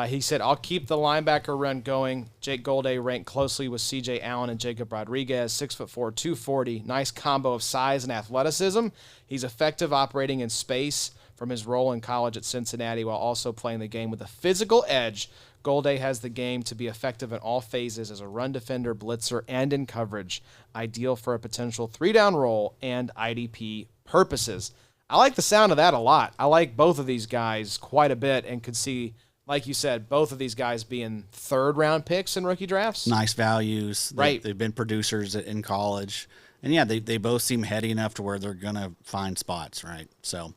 He said, I'll keep the linebacker run going. Jake Golday ranked closely with C.J. Allen and Jacob Rodriguez, 6'4", 240. Nice combo of size and athleticism. He's effective operating in space from his role in college at Cincinnati while also playing the game with a physical edge. Golday has the game to be effective in all phases as a run defender, blitzer, and in coverage. Ideal for a potential 3-down role and IDP purposes. I like the sound of that a lot. I like both of these guys quite a bit and could see, like you said, both of these guys being third-round picks in rookie drafts. Nice values. Right. They've been producers in college. And, yeah, they both seem heady enough to where they're going to find spots, right? So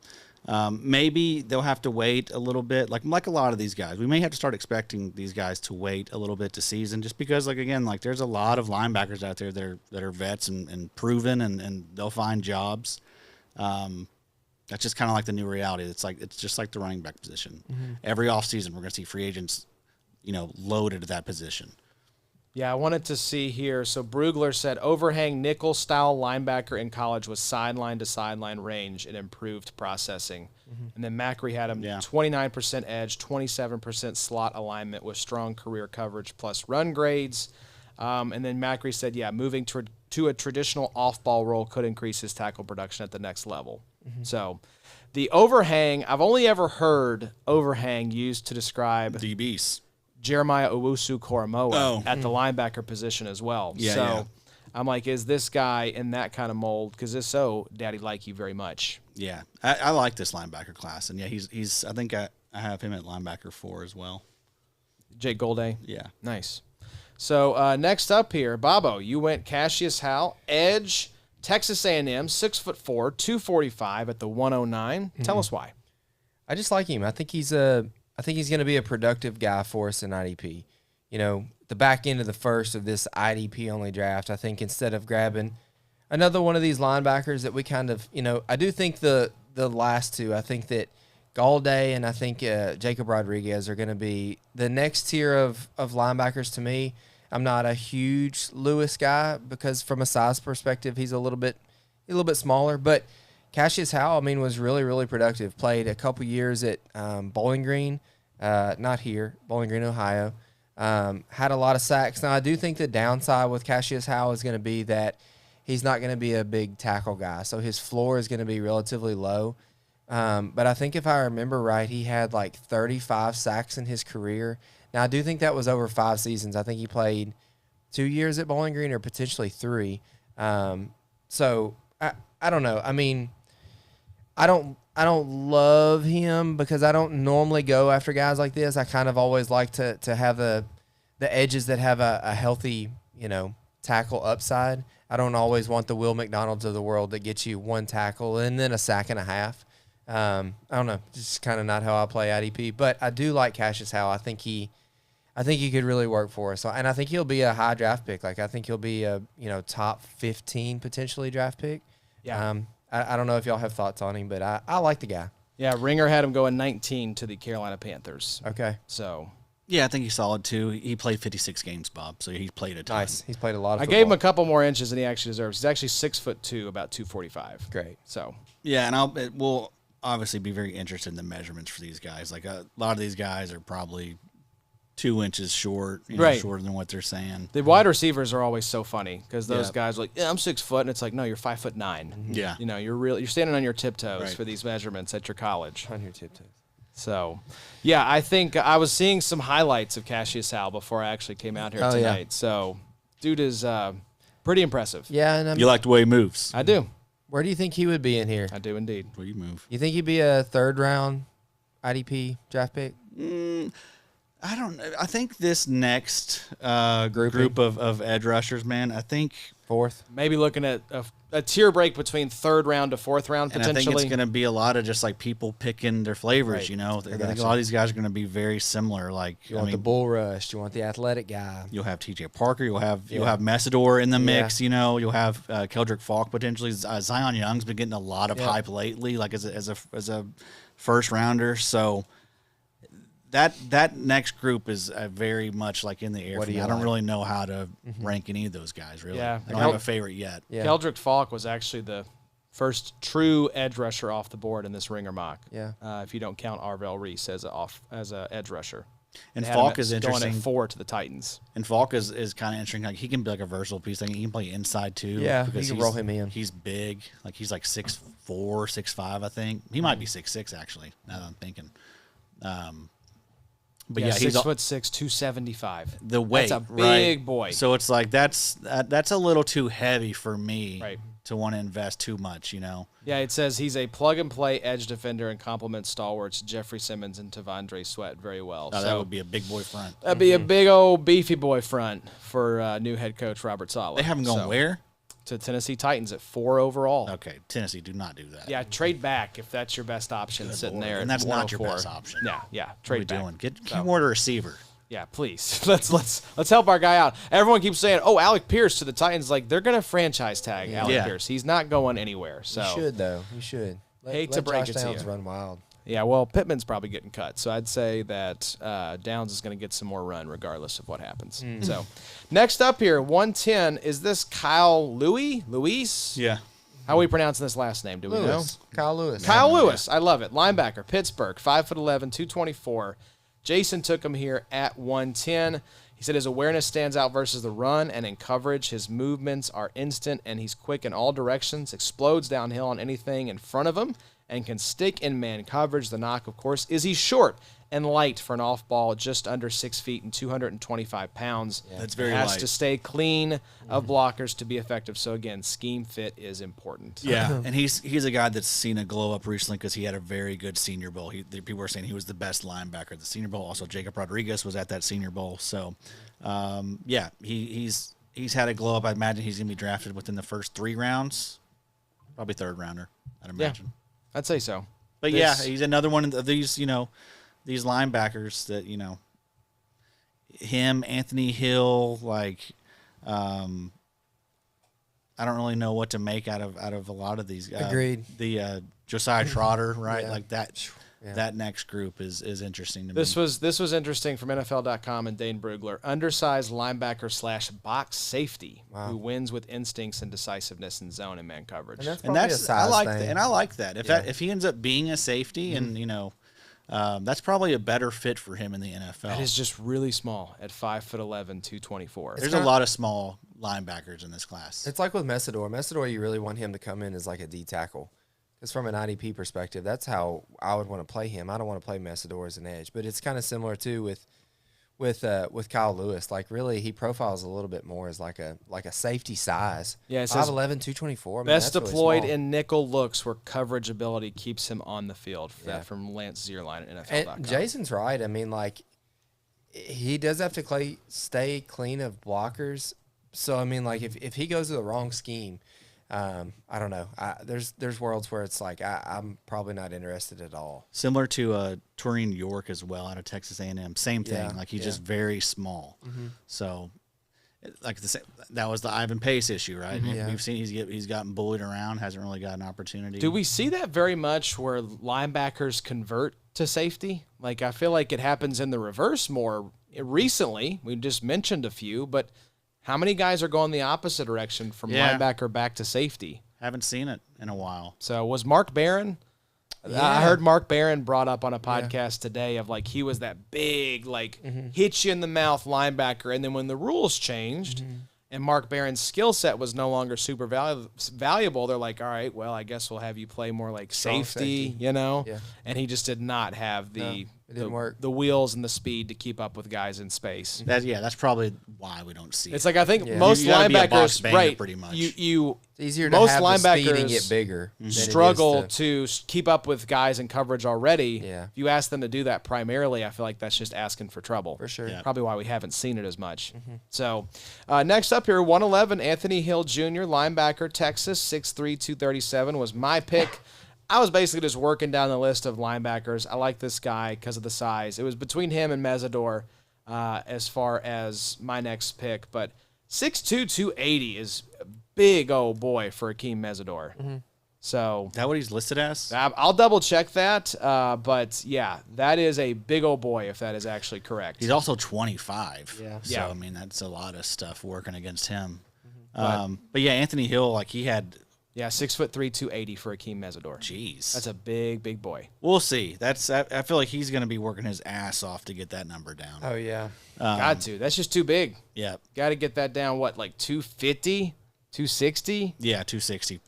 maybe they'll have to wait a little bit. Like a lot of these guys, we may have to start expecting these guys to wait a little bit to season just because, there's a lot of linebackers out there that are vets and proven and they'll find jobs. That's just kind of like the new reality. It's just like the running back position. Mm-hmm. Every offseason, we're going to see free agents, loaded at that position. Yeah, I wanted to see here. So Brugler said overhang nickel style linebacker in college was sideline to sideline range and improved processing. Mm-hmm. And then Macri had him 29% edge, 27% slot alignment with strong career coverage plus run grades. And then Macri said, moving to a traditional off-ball role could increase his tackle production at the next level. Mm-hmm. So the overhang, I've only ever heard overhang used to describe DBs. Jeremiah Owusu-Koramoah at the linebacker position as well. I'm like, is this guy in that kind of mold? Because if so, Daddy like you very much. Yeah, I like this linebacker class. And, he's I think I have him at linebacker 4 as well. Jake Golday? Yeah. Nice. So next up here, Bobo, you went Cashius Howell, edge, Texas A&M, 6'4", 245 at the 109. Mm-hmm. Tell us why. I just like him. I think he's going to be a productive guy for us in IDP. The back end of the first of this IDP-only draft, I think instead of grabbing another one of these linebackers that we kind of, I do think the last two, I think that Golday and I think Jacob Rodriguez are going to be the next tier of linebackers to me. I'm not a huge Lewis guy because from a size perspective, he's a little bit smaller, but Cashius Howell, was really, really productive. Played a couple years at Bowling Green, not here, Bowling Green, Ohio. Had a lot of sacks. Now, I do think the downside with Cashius Howell is going to be that he's not going to be a big tackle guy, so his floor is going to be relatively low. But I think if I remember right, he had 35 sacks in his career. Now, I do think that was over 5 seasons. I think he played 2 years at Bowling Green or potentially 3. So I don't know. I don't love him because I don't normally go after guys like this. I kind of always like to have the edges that have a healthy, tackle upside. I don't always want the Will McDonalds of the world that gets you 1 tackle and then a sack and a half. I don't know. Just kind of not how I play IDP. But I do like Cashius Howell. I think he could really work for us. And I think he'll be a high draft pick. I think he'll be a top 15 potentially draft pick. Yeah. I don't know if y'all have thoughts on him, but I like the guy. Yeah, Ringer had him going 19 to the Carolina Panthers. Okay. So Yeah, I think he's solid too. He played 56 games, Bob, so he played a ton. Nice. He's played a lot of I football. gave him a couple more inches than he actually deserves. He's actually 6'2", about 245. Great. So Yeah, and we'll obviously be very interested in the measurements for these guys. A lot of these guys are probably 2 inches short, Right. shorter than what they're saying. The wide receivers are always so funny because those Yeah. guys are like, yeah, I'm 6 foot, and it's like, no, you're 5'9". Yeah. You're standing on your tiptoes Right. for these measurements at your college. On your tiptoes. So, yeah, I think I was seeing some highlights of Cashius Howell before I actually came out here Oh, yeah. tonight. So, dude is pretty impressive. Yeah, and You like the way he moves. I do. where do you think he would be in here? I do indeed. Where you move. You think he'd be a 3rd round IDP draft pick? I don't know. I think this next Grouping. group of edge rushers, man, I think 4th? Maybe looking at a tier break between 3rd round to 4th round and I potentially. think it's going to be a lot of just like people picking their flavors, Right. I think a gotcha. lot of these guys are going to be very similar. Like, You want the bull rush. You want the athletic guy. you'll have TJ Parker, you'll have Mesidor in the mix, you'll have Keldric Faulk potentially. Zion Young's been getting a lot of hype lately, like as a first rounder. So that next group is very much like in the air. What For do me. you I don't like? really know how to rank any of those guys. Really, Yeah. I don't have a favorite yet. Yeah. Keldric Faulk was actually the first true edge rusher off the board in this ringer mock. Yeah. If you don't count Arvell Reese as a edge rusher. And They had him Faulk is going interesting. at 4 to the Titans. And Faulk is kind of interesting. Like he can be like a versatile piece. Like he can play inside too. Yeah, because you can roll him in. He's big. Like he's like 6'4", 6'5", I think. He might be 6'6", actually. Now that I'm thinking. But yeah, he's 6'6", 275. the weight. That's a big right? boy. So it's like that's a little too heavy for me Right. to want to invest too much. Yeah, it says he's a plug-and-play edge defender and complements stalwarts Jeffrey Simmons and Tavondre Sweat very well. Oh, so that would be a big boy front. that'd be a big old beefy boy front for new head coach Robert Saleh. They haven't gone where? To Tennessee Titans at 4 overall. Okay, Tennessee, do not do that. Yeah, trade back if that's your best option sitting there. And at that's not your 104. best option. Yeah, What are we trade back. doing? Get more to receiver. Yeah, please. Let's help our guy out. Everyone keeps saying, "Oh, Alec Pierce to the Titans." Like they're gonna franchise tag Alec Yeah. Pierce. He's not going anywhere. So You should, though. You should. Hate to break Josh it to Downs you. run wild. yeah. Well, Pittman's probably getting cut, so I'd say that Downs is going to get some more run regardless of what happens. So next up here, 110 is this Kyle Luis? Yeah. How are we pronouncing this last name? Do we know? Lewis. Kyle Lewis. Kyle Lewis, I love it. Linebacker, Pittsburgh, 5'11", 224. Jason took him here at 110. He said his awareness stands out versus the run and in coverage. His movements are instant and he's quick in all directions, explodes downhill on anything in front of him, and can stick in man coverage. The knock, of course, is he's short and light for an off ball, just under 6 feet and 225 pounds. That's very has light. to stay clean of blockers to be effective. So again, scheme fit is important. Yeah, and he's a guy that's seen a glow up recently because he had a very good Senior Bowl. People were saying he was the best linebacker at the Senior Bowl. Also, Jacob Rodriguez was at that Senior Bowl. So, yeah, he's had a glow up. I imagine he's going to be drafted within the first 3 rounds, probably 3rd rounder, I'd imagine. I'd say so. But yeah, he's another one of these, these linebackers that, him, Anthony Hill, like, I don't really know what to make out of a lot of these. Agreed. The Josiah Trotter, right? Yeah. Like that. Yeah. That next group is interesting to This me. was interesting from NFL.com and Dane Brugler. Undersized linebacker / box safety who wins with instincts and decisiveness in zone and man coverage. And that's And probably a I size like thing. that. And I like that. If he ends up being a safety, and that's probably a better fit for him in the NFL. That is just really small at 5'11", 224. There's a lot of small linebackers in this class. It's like with Mesidor. Mesidor, you really want him to come in as like a D tackle. Because from an IDP perspective, that's how I would want to play him. I don't want to play Mesidor as an edge. But it's kind of similar, too, with Kyle Lewis. Like, really, he profiles a little bit more as like a safety size. Yeah, it says 5'11", 224. Man, Best that's really deployed small. in nickel looks where coverage ability keeps him on the field. That from Lance Zierlein at NFL.com. And Jason's right. I mean, like, he does have to stay clean of blockers. So, I mean, like, if he goes to the wrong scheme, I don't know. There's worlds where it's like I'm probably not interested at all. Similar to Toreen York as well out of Texas A&M. Same thing. Yeah, Like he's just very small. So, like that was the Ivan Pace issue, right? Yeah. We've seen he's gotten bullied around, hasn't really got an opportunity. Do we see that very much where linebackers convert to safety? Like, I feel like it happens in the reverse more recently. We just mentioned a few, but how many guys are going the opposite direction from linebacker back to safety? Haven't seen it in a while. So was Mark Barron I heard Mark Barron brought up on a podcast today of like he was that big, like hit you in the mouth linebacker. And then when the rules changed and Mark Barron's skill set was no longer super valuable, they're like, all right, well, I guess we'll have you play more like safety, you know? Yeah. And he just did not have It didn't work. the wheels and the speed to keep up with guys in space. That's probably why we don't see It's it. like I think Yeah. most You gotta be a box linebackers, banger right? pretty much. You It's easier to most have the speed and linebackers get bigger. than it is struggle to- to keep up with guys in coverage already. Yeah. If you ask them to do that primarily, I feel like that's just asking for trouble. For sure. Yeah. Probably why we haven't seen it as much. So next up here, 111, Anthony Hill Jr., linebacker, Texas, 6'3", 237 was my pick. I was basically just working down the list of linebackers. I like this guy because of the size. It was between him and Mesidor as far as my next pick. But 6'2", 280 is a big old boy for Akheem Mesidor. So Is that what he's listed as? I'll double check that. But, yeah, that is a big old boy if that is actually correct. He's also 25. Yeah. So, Yeah. I mean, that's a lot of stuff working against him. But yeah, Anthony Hill, like he had, Yeah, 6'3", 280 for Akheem Mesidor. jeez. That's a big, big boy. We'll see. I feel like he's going to be working his ass off to get that number down. Oh, yeah. Got to. That's just too big. Yeah. Got to get that down, what, like 250, 260? Yeah, 260.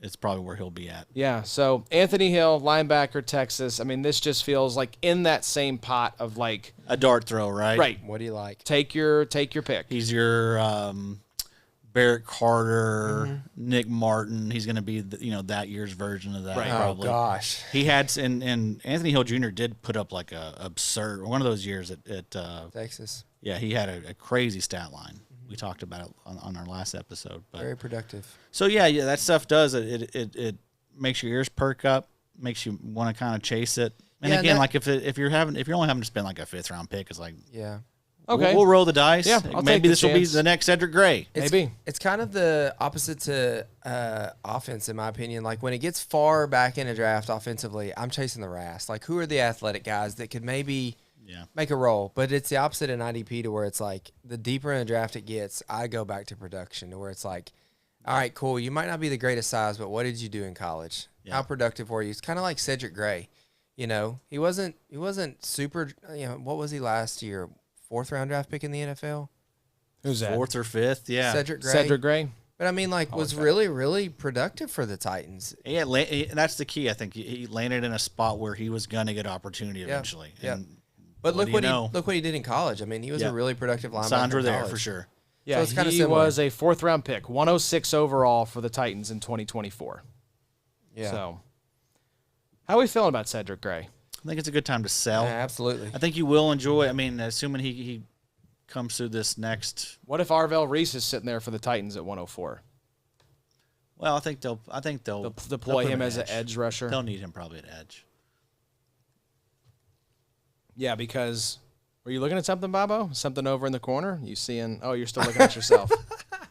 It's probably where he'll be at. Yeah, so Anthony Hill, linebacker, Texas. I mean, this just feels like in that same pot of like, A dart throw, right? right, What do you like? take your pick. He's your Barrett Carter, Nick Martin. He's going to be that year's version of that. Right. Oh, Probably. gosh. He had and Anthony Hill Jr. did put up like a absurd one of those years at Texas. yeah, he had a crazy stat line. We talked about it on our last episode. But Very productive. so yeah, that stuff does it makes your ears perk up, makes you want to kind of chase it. And Yeah, again, that- like if you're only having to spend like a 5th round pick, it's like Yeah. Okay. we'll roll the dice. Yeah, I'll take maybe the this will be chance. the next Cedric Gray. Maybe. It's kind of the opposite to offense, in my opinion. Like, when it gets far back in a draft offensively, I'm chasing the RAS. Like, who are the athletic guys that could maybe make a roll? But it's the opposite in IDP, to where it's like the deeper in the draft it gets, I go back to production, to where it's like, all right, cool, you might not be the greatest size, but what did you do in college? How productive were you? It's kind of like Cedric Gray. He wasn't super, what was he last year? 4th round draft pick in the NFL? Who's that? 4th or 5th, yeah. Cedric Gray. Cedric Gray. But I mean, like, was really, really productive for the Titans. Yeah, that's the key. I think he landed in a spot where he was going to get opportunity eventually. Yeah. And But what look do you know? look what he did in college. I mean, he was a really productive linebacker. signs were in there college. for sure. Yeah, it's kinda he similar. was a 4th round pick, 106 overall for the Titans in 2024. Yeah, So, how are we feeling about Cedric Gray? I think it's a good time to sell. Yeah, absolutely. I think you will enjoy. I mean, assuming he comes through this next. What if Arvell Reese is sitting there for the Titans at 104? Well, I think they'll They'll deploy put him at as an edge rusher. They'll need him probably at edge. Yeah, because were you looking at something, Bobo? Something over in the corner? You seeing? Oh, you're still looking at yourself.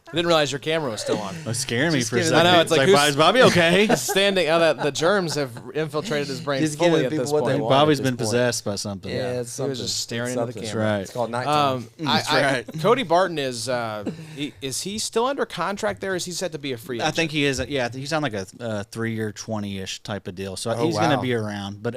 I didn't realize your camera was still on. It's scaring me for a kidding. second. I know, it's like, who's- is Bobby okay? Standing, the germs have infiltrated his brain Just fully giving at this people what they point. want. Bobby's at this been point. possessed by something. Yeah, it's He something. was just staring It's into the something. camera. Right. It's called nighttime. That's right. Cody Barton is he still under contract there? Or is he set to be a free agent? I think he is. Yeah, he's on like a 3-year, 20-ish type of deal. So Oh, he's going to wow. be around. But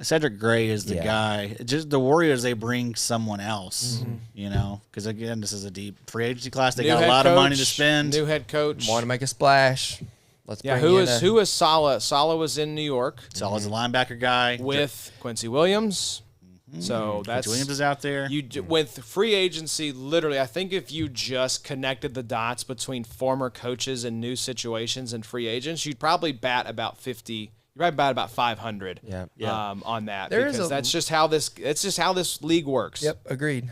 Cedric Gray is the guy. Just the Warriors, they bring someone else, because again, this is a deep free agency class. They New got a head lot of money to coach, spend. New head coach. Want to make a splash? Let's Yeah, bring who is Sala? Sala was in New York Salah's a linebacker guy. with Quincy Williams. So that's Williams is out there. with free agency. Literally, I think if you just connected the dots between former coaches and new situations and free agents, you'd probably bat about 50. You'd probably bat about 500. Yeah. On that, There is because a- that's just how this league works. Yep, agreed.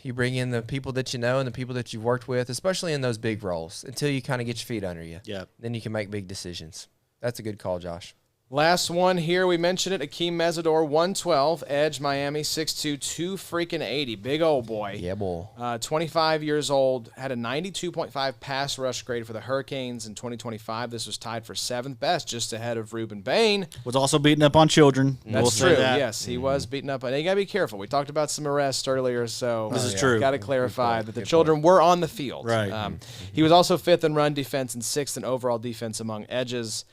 You bring in the people that you know and the people that you've worked with, especially in those big roles, until you kind of get your feet under you. Yep. Then you can make big decisions. That's a good call, Josh. Last one here, we mentioned it. Akheem Mesidor, 112, edge, Miami, 6'2", 280, big old boy. Yeah, boy. 25 years old, had a 92.5 pass rush grade for the Hurricanes in 2025. This was tied for 7th best, just ahead of Rueben Bain. Was also beating up on children. That's We'll true. say that. Yes, he was beaten up. And you got to be careful. We talked about some arrests earlier, so This is true. Got to clarify that the children were on the field. Right. He was also 5th in run defense and 6th in overall defense among edges.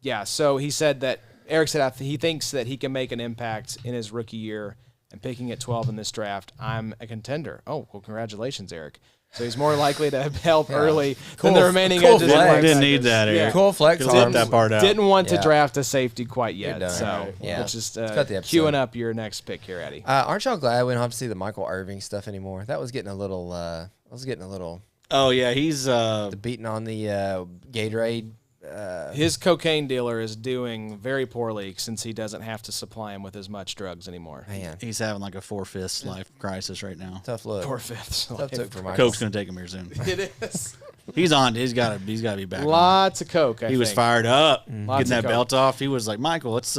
Yeah, so he said that Eric said he thinks that he can make an impact in his rookie year, and picking at 12 in this draft, I'm a contender. Oh, well, congratulations, Eric. So he's more likely to help early than the remaining edges. Didn't need that, Eric. Cool flex. Could have left that part out. Didn't want to draft a safety quite yet. done. So Yeah. we'll just cut the episode. queuing up your next pick here, Eddie. Aren't y'all glad we don't have to see the Michael Irving stuff anymore? That was getting a little. Oh yeah, he's The beating on the Gatorade. His cocaine dealer is doing very poorly since he doesn't have to supply him with as much drugs anymore. Man, he's having like a 4/5 life crisis right now. tough look. 4/5. Tough look for Michael. Coke's gonna take him here soon. It is. He's on. He's got to be back. Lots of coke. He was fired up, Lots getting of that coke. belt off. He was like, Michael, let's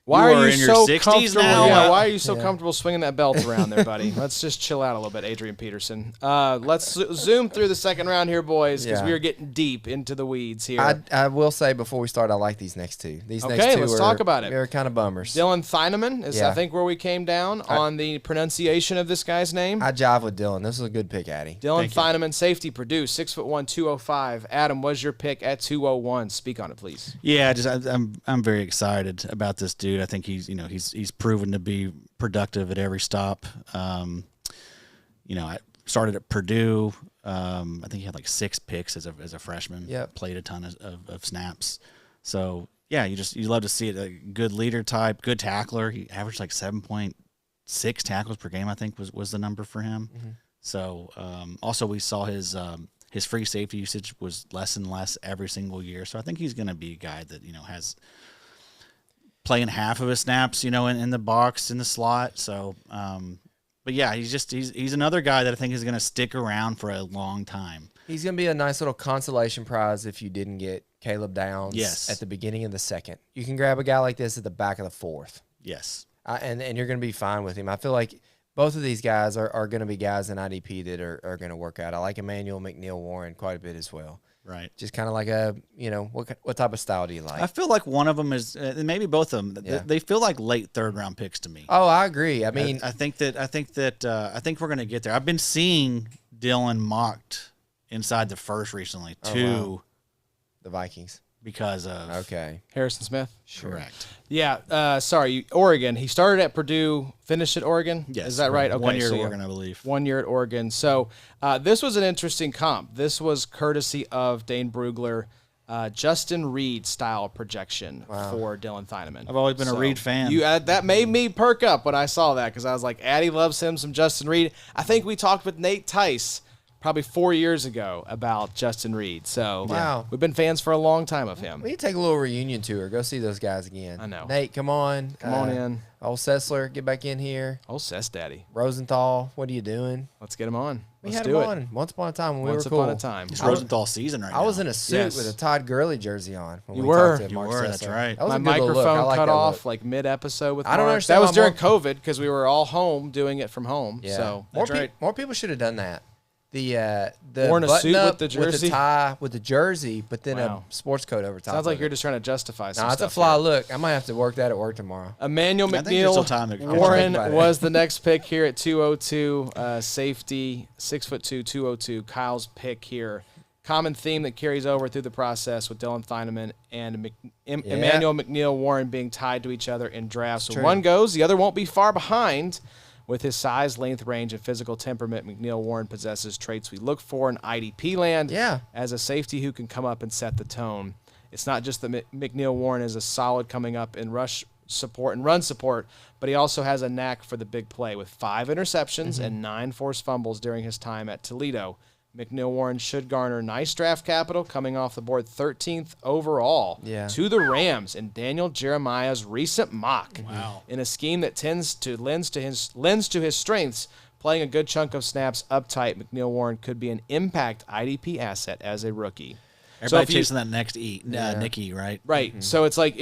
Why You are are you in your so 60s comfortable? now? Yeah, why are you so comfortable swinging that belt around there, buddy? Let's just chill out a little bit, Adrian Peterson. Let's zoom through the second round here, boys, because Yeah. we are getting deep into the weeds here. I will say before we start, I like these next two. These next Okay, two let's are, talk about it. They're kind of bummers. Dillon Thieneman is, I Yeah. think, where we came down on the pronunciation of this guy's name. I jive with Dillon. This is a good pick, Addy. Dillon Thank you. Thieneman, safety, Purdue, 6'1", 205. Adam, was your pick at 201? Speak on it, please. Yeah, I'm very excited about this dude. I think he's proven to be productive at every stop. I started at Purdue. I think he had like 6 picks as a freshman. Yep. Played a ton of snaps. So yeah, you love to see it. A good leader type, good tackler. He averaged like 7.6 tackles per game, I think was the number for him. Mm-hmm. So also we saw his free safety usage was less and less every single year. So I think he's going to be a guy that has playing half of his snaps, in the box, in the slot. So, but yeah, he's another guy that I think is going to stick around for a long time. He's going to be a nice little consolation prize if you didn't get Caleb Downs at the beginning of the second. You can grab a guy like this at the back of the fourth. Yes. And you're going to be fine with him. I feel like both of these guys are going to be guys in IDP that are going to work out. I like Emmanuel McNeil-Warren quite a bit as well. Right. Just kind of like what type of style do you like? I feel like one of them is, maybe both of them. Yeah. They feel like late third round picks to me. Oh, I agree. I mean, I think we're going to get there. I've been seeing Dillon mocked inside the first recently too, the Vikings. because of Okay. Harrison Smith? correct. Yeah, Oregon. He started at Purdue, finished at Oregon? Yes. Is that right? Okay, 1 year so at yeah. Oregon, I believe. 1 year at Oregon. So this was an interesting comp. This was courtesy of Dane Brugler, Justin Reed style projection for Dillon Thieneman. I've always been a Reed fan. That made me perk up when I saw that because I was like, Addie loves him some Justin Reed. I think we talked with Nate Tice probably 4 years ago about Justin Reed. So Wow. we've been fans for a long time of him. We need to take a little reunion tour. Go see those guys again. I know. Nate, come on. Come on in. Old Sessler, get back in here. Oh, Cess Daddy. Rosenthal, what are you doing? Let's get him on. We Let's had do him it. on once upon a time when Once we were cool. upon a time. It's Rosenthal season right now. I was in a suit Yes. with a Todd Gurley jersey on. When You we were. talked to You Mark were, that's Sessler. right. That was My a good little look. I microphone like cut that off look. like mid-episode with I don't Mark. understand That was why during more- COVID because we were all home doing it from home. Yeah. So More people should have done that. The Worn a button suit with up the jersey? with the tie, with the jersey, but then Wow. a sports coat over top. sounds like of you're it. just trying to justify some Nah, it's a stuff fly here. look. I might have to work that at work tomorrow. Emmanuel I think there's still time to- McNeil-Warren I'll think about it. was the next pick here at 202. Safety, 6'2", 202. Kyle's pick here. Common theme that carries over through the process with Dillon Thieneman and Emmanuel McNeil-Warren being tied to each other in drafts. So True. one goes, the other won't be far behind. With his size, length, range, and physical temperament, McNeil-Warren possesses traits we look for in IDP land. Yeah. As a safety who can come up and set the tone. It's not just that McNeil-Warren is a solid coming up in rush support and run support, but he also has a knack for the big play with 5 interceptions and 9 forced fumbles during his time at Toledo. McNeil-Warren should garner nice draft capital coming off the board 13th overall to the Rams in Daniel Jeremiah's recent mock. Wow. In a scheme that tends to lends to his strengths, playing a good chunk of snaps uptight, McNeil-Warren could be an impact IDP asset as a rookie. Everybody chasing that next Nicky, right? Right. So it's like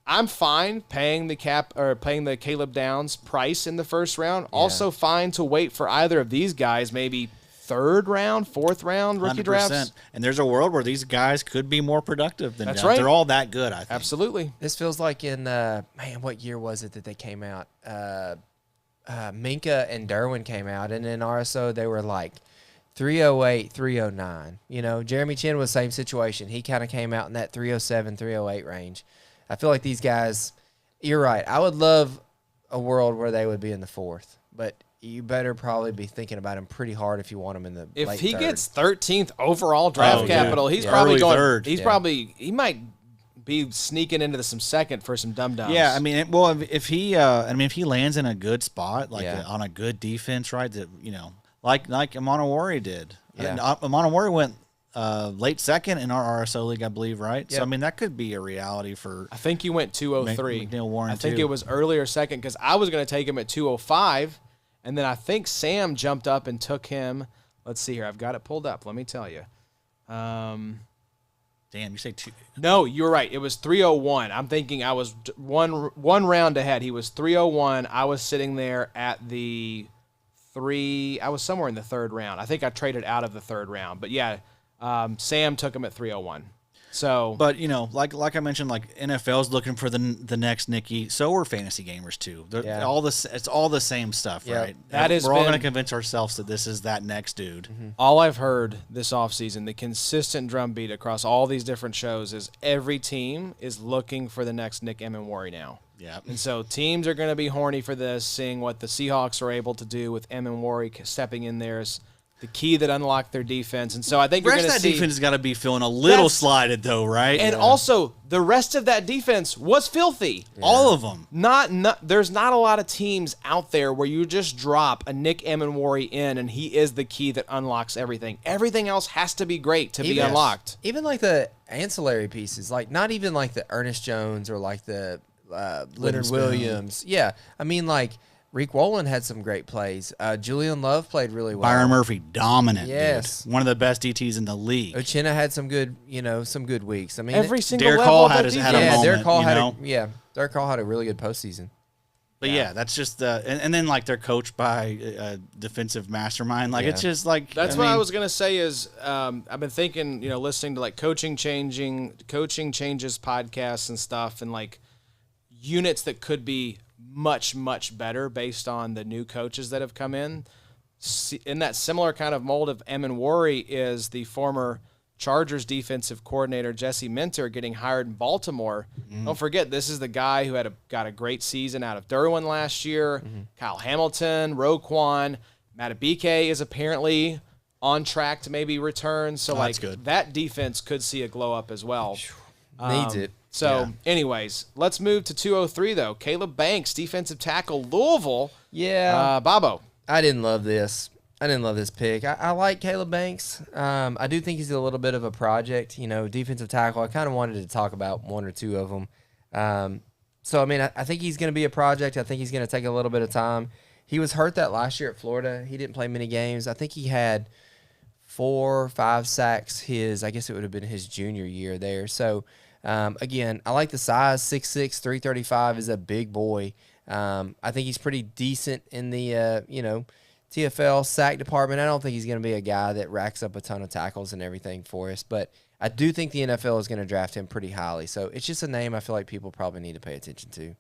I'm fine paying the Caleb Downs price in the first round. Also fine to wait for either of these guys, maybe third round, fourth round rookie 100%. drafts. And there's a world where these guys could be more productive than That's Downs. right. They're all that good, I think. Absolutely. This feels like in what year was it that they came out? Minka and Derwin came out, and in RSO they were like 308, 309. You know, Jeremy Chin was the same situation. He kind of came out in that 307, 308 range. I feel like these guys, you're right. I would love a world where they would be in the 4th, but you better probably be thinking about him pretty hard if you want him in the If late he third. gets 13th overall draft capital, he's probably Early going. third. He's Yeah. probably he might be sneaking into some second for some dum-dums. Yeah, I mean, if he lands in a good spot, like on a good defense, right? That like Emmanuel did. Yeah. Emmanuel went late second in our RSO league, I believe, right? So Yep. I mean, that could be a reality for. I think he went 203. McNeil-Warren, I think too. it was earlier second because I was going to take him at 205, and then I think Sam jumped up and took him. Let's see here. I've got it pulled up. Let me tell you. Damn, you say 2. No, you're right. It was 301. I'm thinking I was one round ahead. He was 301. I was sitting there at the 3. I was somewhere in the 3rd round. I think I traded out of the 3rd round. But yeah, Sam took him at 301. So, But like I mentioned, like NFL's looking for the next Nicky. So are fantasy gamers too. Yeah. It's all the same stuff, Yeah. right? That has We're all been- going to convince ourselves that this is that next dude. all I've heard this offseason, the consistent drumbeat across all these different shows is every team is looking for the next Nick Emmanuel now. Yeah. And so teams are going to be horny for this, seeing what the Seahawks are able to do with Emmanuel stepping in there as the key that unlocked their defense. And so I think The you're rest going of to that see defense has got to be feeling a little That's- slided, though, right? and also the rest of that defense was filthy. all of them. There's not a lot of teams out there where you just drop a Nick Emmanuel in and he is the key that unlocks everything. Everything else has to be great to be Even- unlocked. Even like the ancillary pieces, like not even like the Ernest Jones or like the Leonard Spoon. Williams. Yeah. I mean, like Reek Wolin had some great plays. Julian Love played really well. Byron Murphy, dominant. Yes. Dude. One of the best DTs in the league. Uchenna had some good weeks. I mean, Every single Derek level Hall of had that his- had a defense. yeah, moment, Derek Hall had a really good postseason. But yeah, that's just and then like they're coached by a defensive mastermind. Like it's Yeah. just like That's what I was gonna say. Is I've been thinking, listening to like coaching changes podcasts and stuff, and like units that could be much better based on the new coaches that have come in. In that similar kind of mold of Emmanuel is the former Chargers defensive coordinator Jesse Minter getting hired in Baltimore. Don't forget, this is the guy who got a great season out of Derwin last year. Kyle Hamilton, Roquan, Matabike is apparently on track to maybe return. So that's good. that defense could see a glow up as well. Needs it. So, anyways, let's move to 203 though. Caleb Banks, defensive tackle, Louisville. Yeah. Babo. I didn't love this. I didn't love this pick. I like Caleb Banks. I do think he's a little bit of a project, defensive tackle. I kind of wanted to talk about one or two of them. So, I mean, I think he's going to be a project. I think he's going to take a little bit of time. He was hurt that last year at Florida. He didn't play many games. I think he had 4 or 5 sacks I guess it would have been his junior year there. So, again, I like the size. 6'6", 335 is a big boy. I think he's pretty decent in the, TFL sack department. I don't think he's going to be a guy that racks up a ton of tackles and everything for us, but I do think the NFL is going to draft him pretty highly. So it's just a name I feel like people probably need to pay attention to.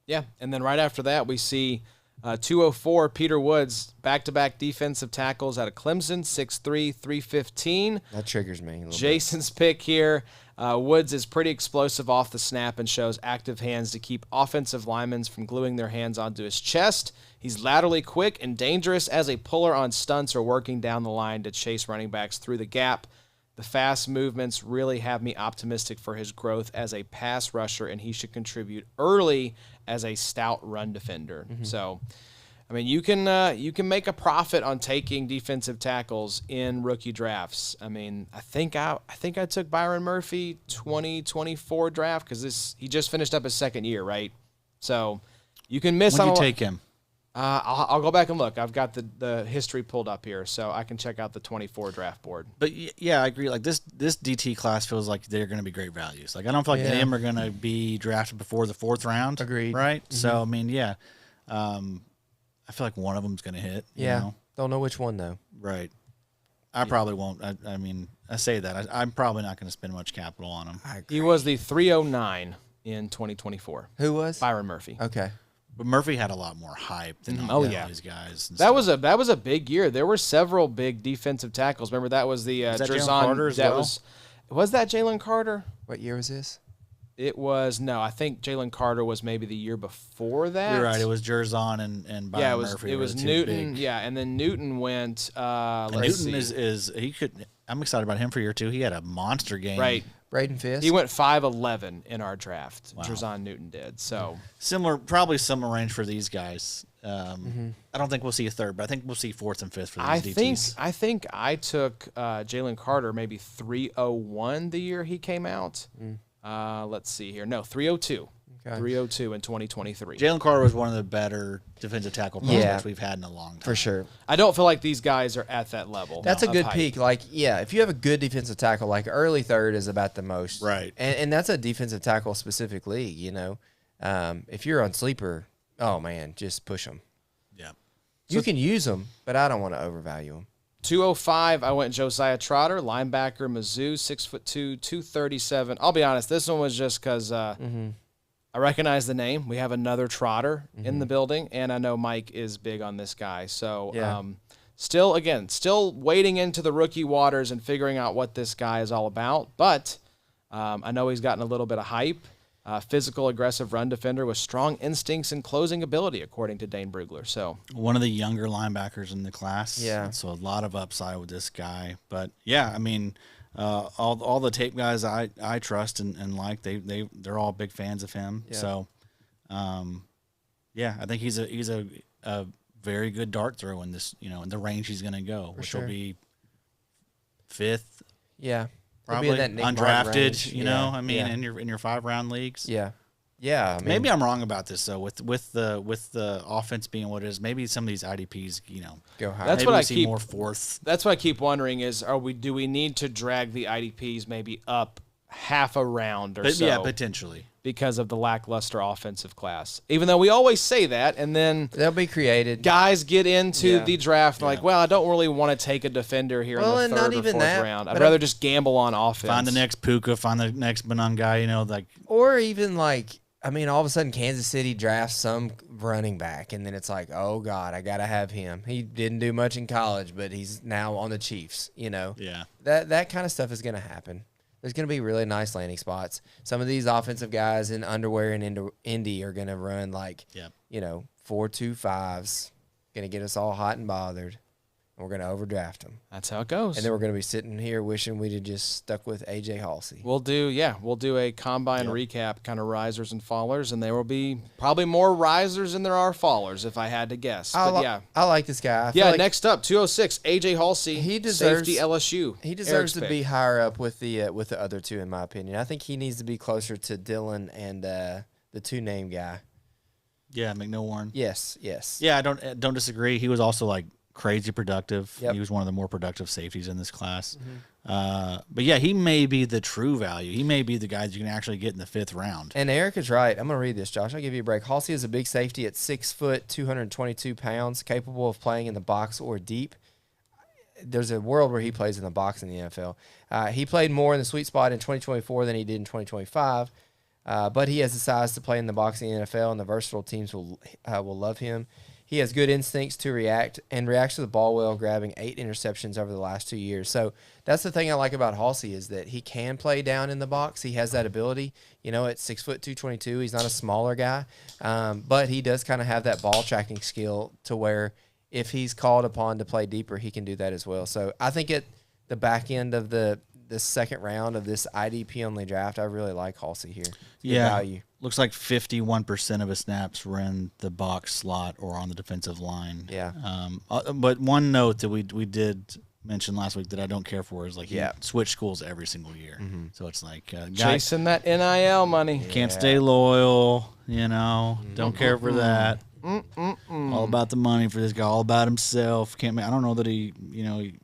Yeah, and then right after that, we see 204, Peter Woods, back-to-back defensive tackles out of Clemson, 6'3", 315. That triggers me a little Jason's pick here. Woods is pretty explosive off the snap and shows active hands to keep offensive linemen from gluing their hands onto his chest. He's laterally quick and dangerous as a puller on stunts or working down the line to chase running backs through the gap. The fast movements really have me optimistic for his growth as a pass rusher, and he should contribute early as a stout run defender. So, I mean, you can make a profit on taking defensive tackles in rookie drafts. I mean, I think I took Byron Murphy 2024 draft because he just finished up his second year, right? So you can miss When on you a take him? I'll go back and look. I've got the history pulled up here, so I can check out the 24 draft board. But yeah, I agree. Like this DT class feels like they're going to be great values. Like I don't feel like any of them are going to be drafted before the 4th round. Agreed. Right. So I mean, yeah, I feel like one of them's going to hit. you Yeah. know? Don't know which one, though. Right. I probably won't. I mean, I say that. I'm probably not going to spend much capital on him. He was the 309 in 2024. Who was? Byron Murphy. Okay. But Murphy had a lot more hype than all these guys. That was a big year. There were several big defensive tackles. Remember that was the that Jalen Carter as well? Was that Jalen Carter? What year was this? It was no. I think Jalen Carter was maybe the year before that. You're right. It was Jerzon and Byron Murphy. It was Newton. Yeah, and then Newton went. Newton is he could. I'm excited about him for year 2. He had a monster game. Right. Braden Fisk. He went 5'11" in our draft. Wow. Jerzon Newton did. So probably similar range for these guys. I don't think we'll see a third, but I think we'll see 4th and 5th for these DTs. I think I took Jalen Carter maybe 301 the year he came out. Let's see here. No, 302. Okay. 302 in 2023. Jalen Carter was one of the better defensive tackle prospects we've had in a long time. For sure. I don't feel like these guys are at that level. That's a good peak. Like, if you have a good defensive tackle, like early third is about the most. Right. And that's a defensive tackle specific league, you know. If you're on sleeper, oh, man, just push them. Yeah. You can use them, but I don't want to overvalue them. 205, I went Josiah Trotter, linebacker, Mizzou, 6'2", 237. I'll be honest, this one was just because I recognize the name. We have another Trotter in the building, and I know Mike is big on this guy. So still wading into the rookie waters and figuring out what this guy is all about. But I know he's gotten a little bit of hype. Physical, aggressive run defender with strong instincts and closing ability, according to Dane Brugler. So one of the younger linebackers in the class. Yeah. So a lot of upside with this guy. But yeah, I mean, all the tape guys I trust and like they're all big fans of him. Yeah. So, I think he's a very good dart throw in this, in the range he's going to go, which will be 5th. Yeah. Probably undrafted, in your 5-round leagues. Yeah. Yeah. I mean, maybe I'm wrong about this though. With the offense being what it is, maybe some of these IDPs, go higher. That's maybe what I see keep more 4th. That's what I keep wondering is do we need to drag the IDPs maybe up half a round or so? Yeah, potentially. Because of the lackluster offensive class. Even though we always say that, and then they'll be created. Guys get into the draft like, well, I don't really want to take a defender here in the 3rd or 4th round. I'd rather just gamble on offense. Find the next Puka, find the next Benung guy, Or even all of a sudden Kansas City drafts some running back, and then it's like, oh, God, I got to have him. He didn't do much in college, but he's now on the Chiefs, Yeah. That kind of stuff is going to happen. There's going to be really nice landing spots. Some of these offensive guys in underwear and Indy are going to run 4.25s, going to get us all hot and bothered, and we're going to overdraft them. That's how it goes. And then we're going to be sitting here wishing we'd have just stuck with A.J. Haulcy. We'll do a combine recap, kind of risers and fallers, and there will be probably more risers than there are fallers, if I had to guess. I like this guy. Next up, 206, A.J. Haulcy, he deserves, safety LSU. He deserves to be higher up with the other two, in my opinion. I think he needs to be closer to Dillon and the 2-name guy. Yeah, McNeil-Warren. Yes. Yeah, I don't disagree. He was also crazy productive. Yep. He was one of the more productive safeties in this class. But yeah, he may be the true value. He may be the guys you can actually get in the 5th round. And Eric is right. I'm going to read this, Josh. I'll give you a break. Haulcy is a big safety at 6 foot, 222 pounds, capable of playing in the box or deep. There's a world where he plays in the box in the NFL. He played more in the sweet spot in 2024 than he did in 2025. But he has the size to play in the box in the NFL, and the versatile teams will love him. He has good instincts to reacts to the ball well, grabbing 8 interceptions over the last 2 years. So that's the thing I like about Haulcy is that he can play down in the box. He has that ability. At 6 foot 222, he's not a smaller guy, but he does kind of have that ball tracking skill to where if he's called upon to play deeper, he can do that as well. So I think at the back end of the 2nd round of this IDP-only draft, I really like Haulcy here. Value. Looks like 51% of his snaps were in the box slot or on the defensive line. Yeah. But one note that we did mention last week that I don't care for is he switched schools every single year. Mm-hmm. So it's chasing that NIL money. Can't stay loyal, Don't care for that. All about the money for this guy, all about himself. I don't know that he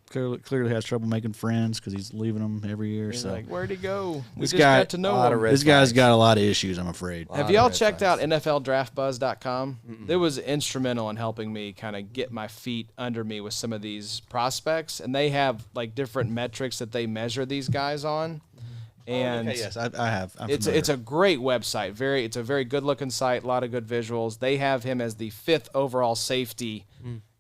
clearly has trouble making friends because he's leaving them every year. He's so where'd he go? This guy got to know him. This guy's got a lot of issues, I'm afraid. Have y'all checked out NFLDraftBuzz.com? It was instrumental in helping me kind of get my feet under me with some of these prospects, and they have different metrics that they measure these guys on. And Okay, yes, I have. I'm it's familiar. a great website. It's a very good looking site. A lot of good visuals. They have him as the 5th overall safety,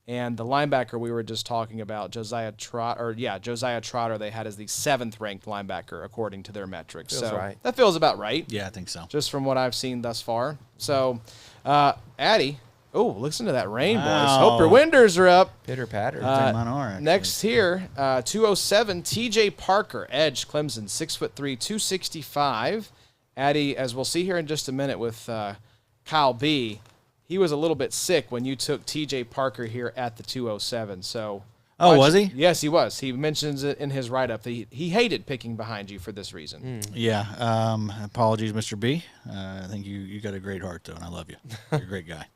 and the linebacker we were just talking about, Josiah Trotter. They had as the 7th ranked linebacker according to their metrics. Feels so right. that feels about right. Yeah, I think so. Just from what I've seen thus far. So, Addy. Oh, listen to that rain, boys. Wow. Hope your winders are up. Pitter patter. Mine are, actually. Next here, 207, T.J. Parker, edge, Clemson, 6'3", 265. Addy, as we'll see here in just a minute with Kyle B., he was a little bit sick when you took T.J. Parker here at the 207. So, Was he? Yes, he was. He mentions it in his write-up that he hated picking behind you for this reason. Yeah. Apologies, Mr. B. I think you got a great heart, though, and I love you. You're a great guy.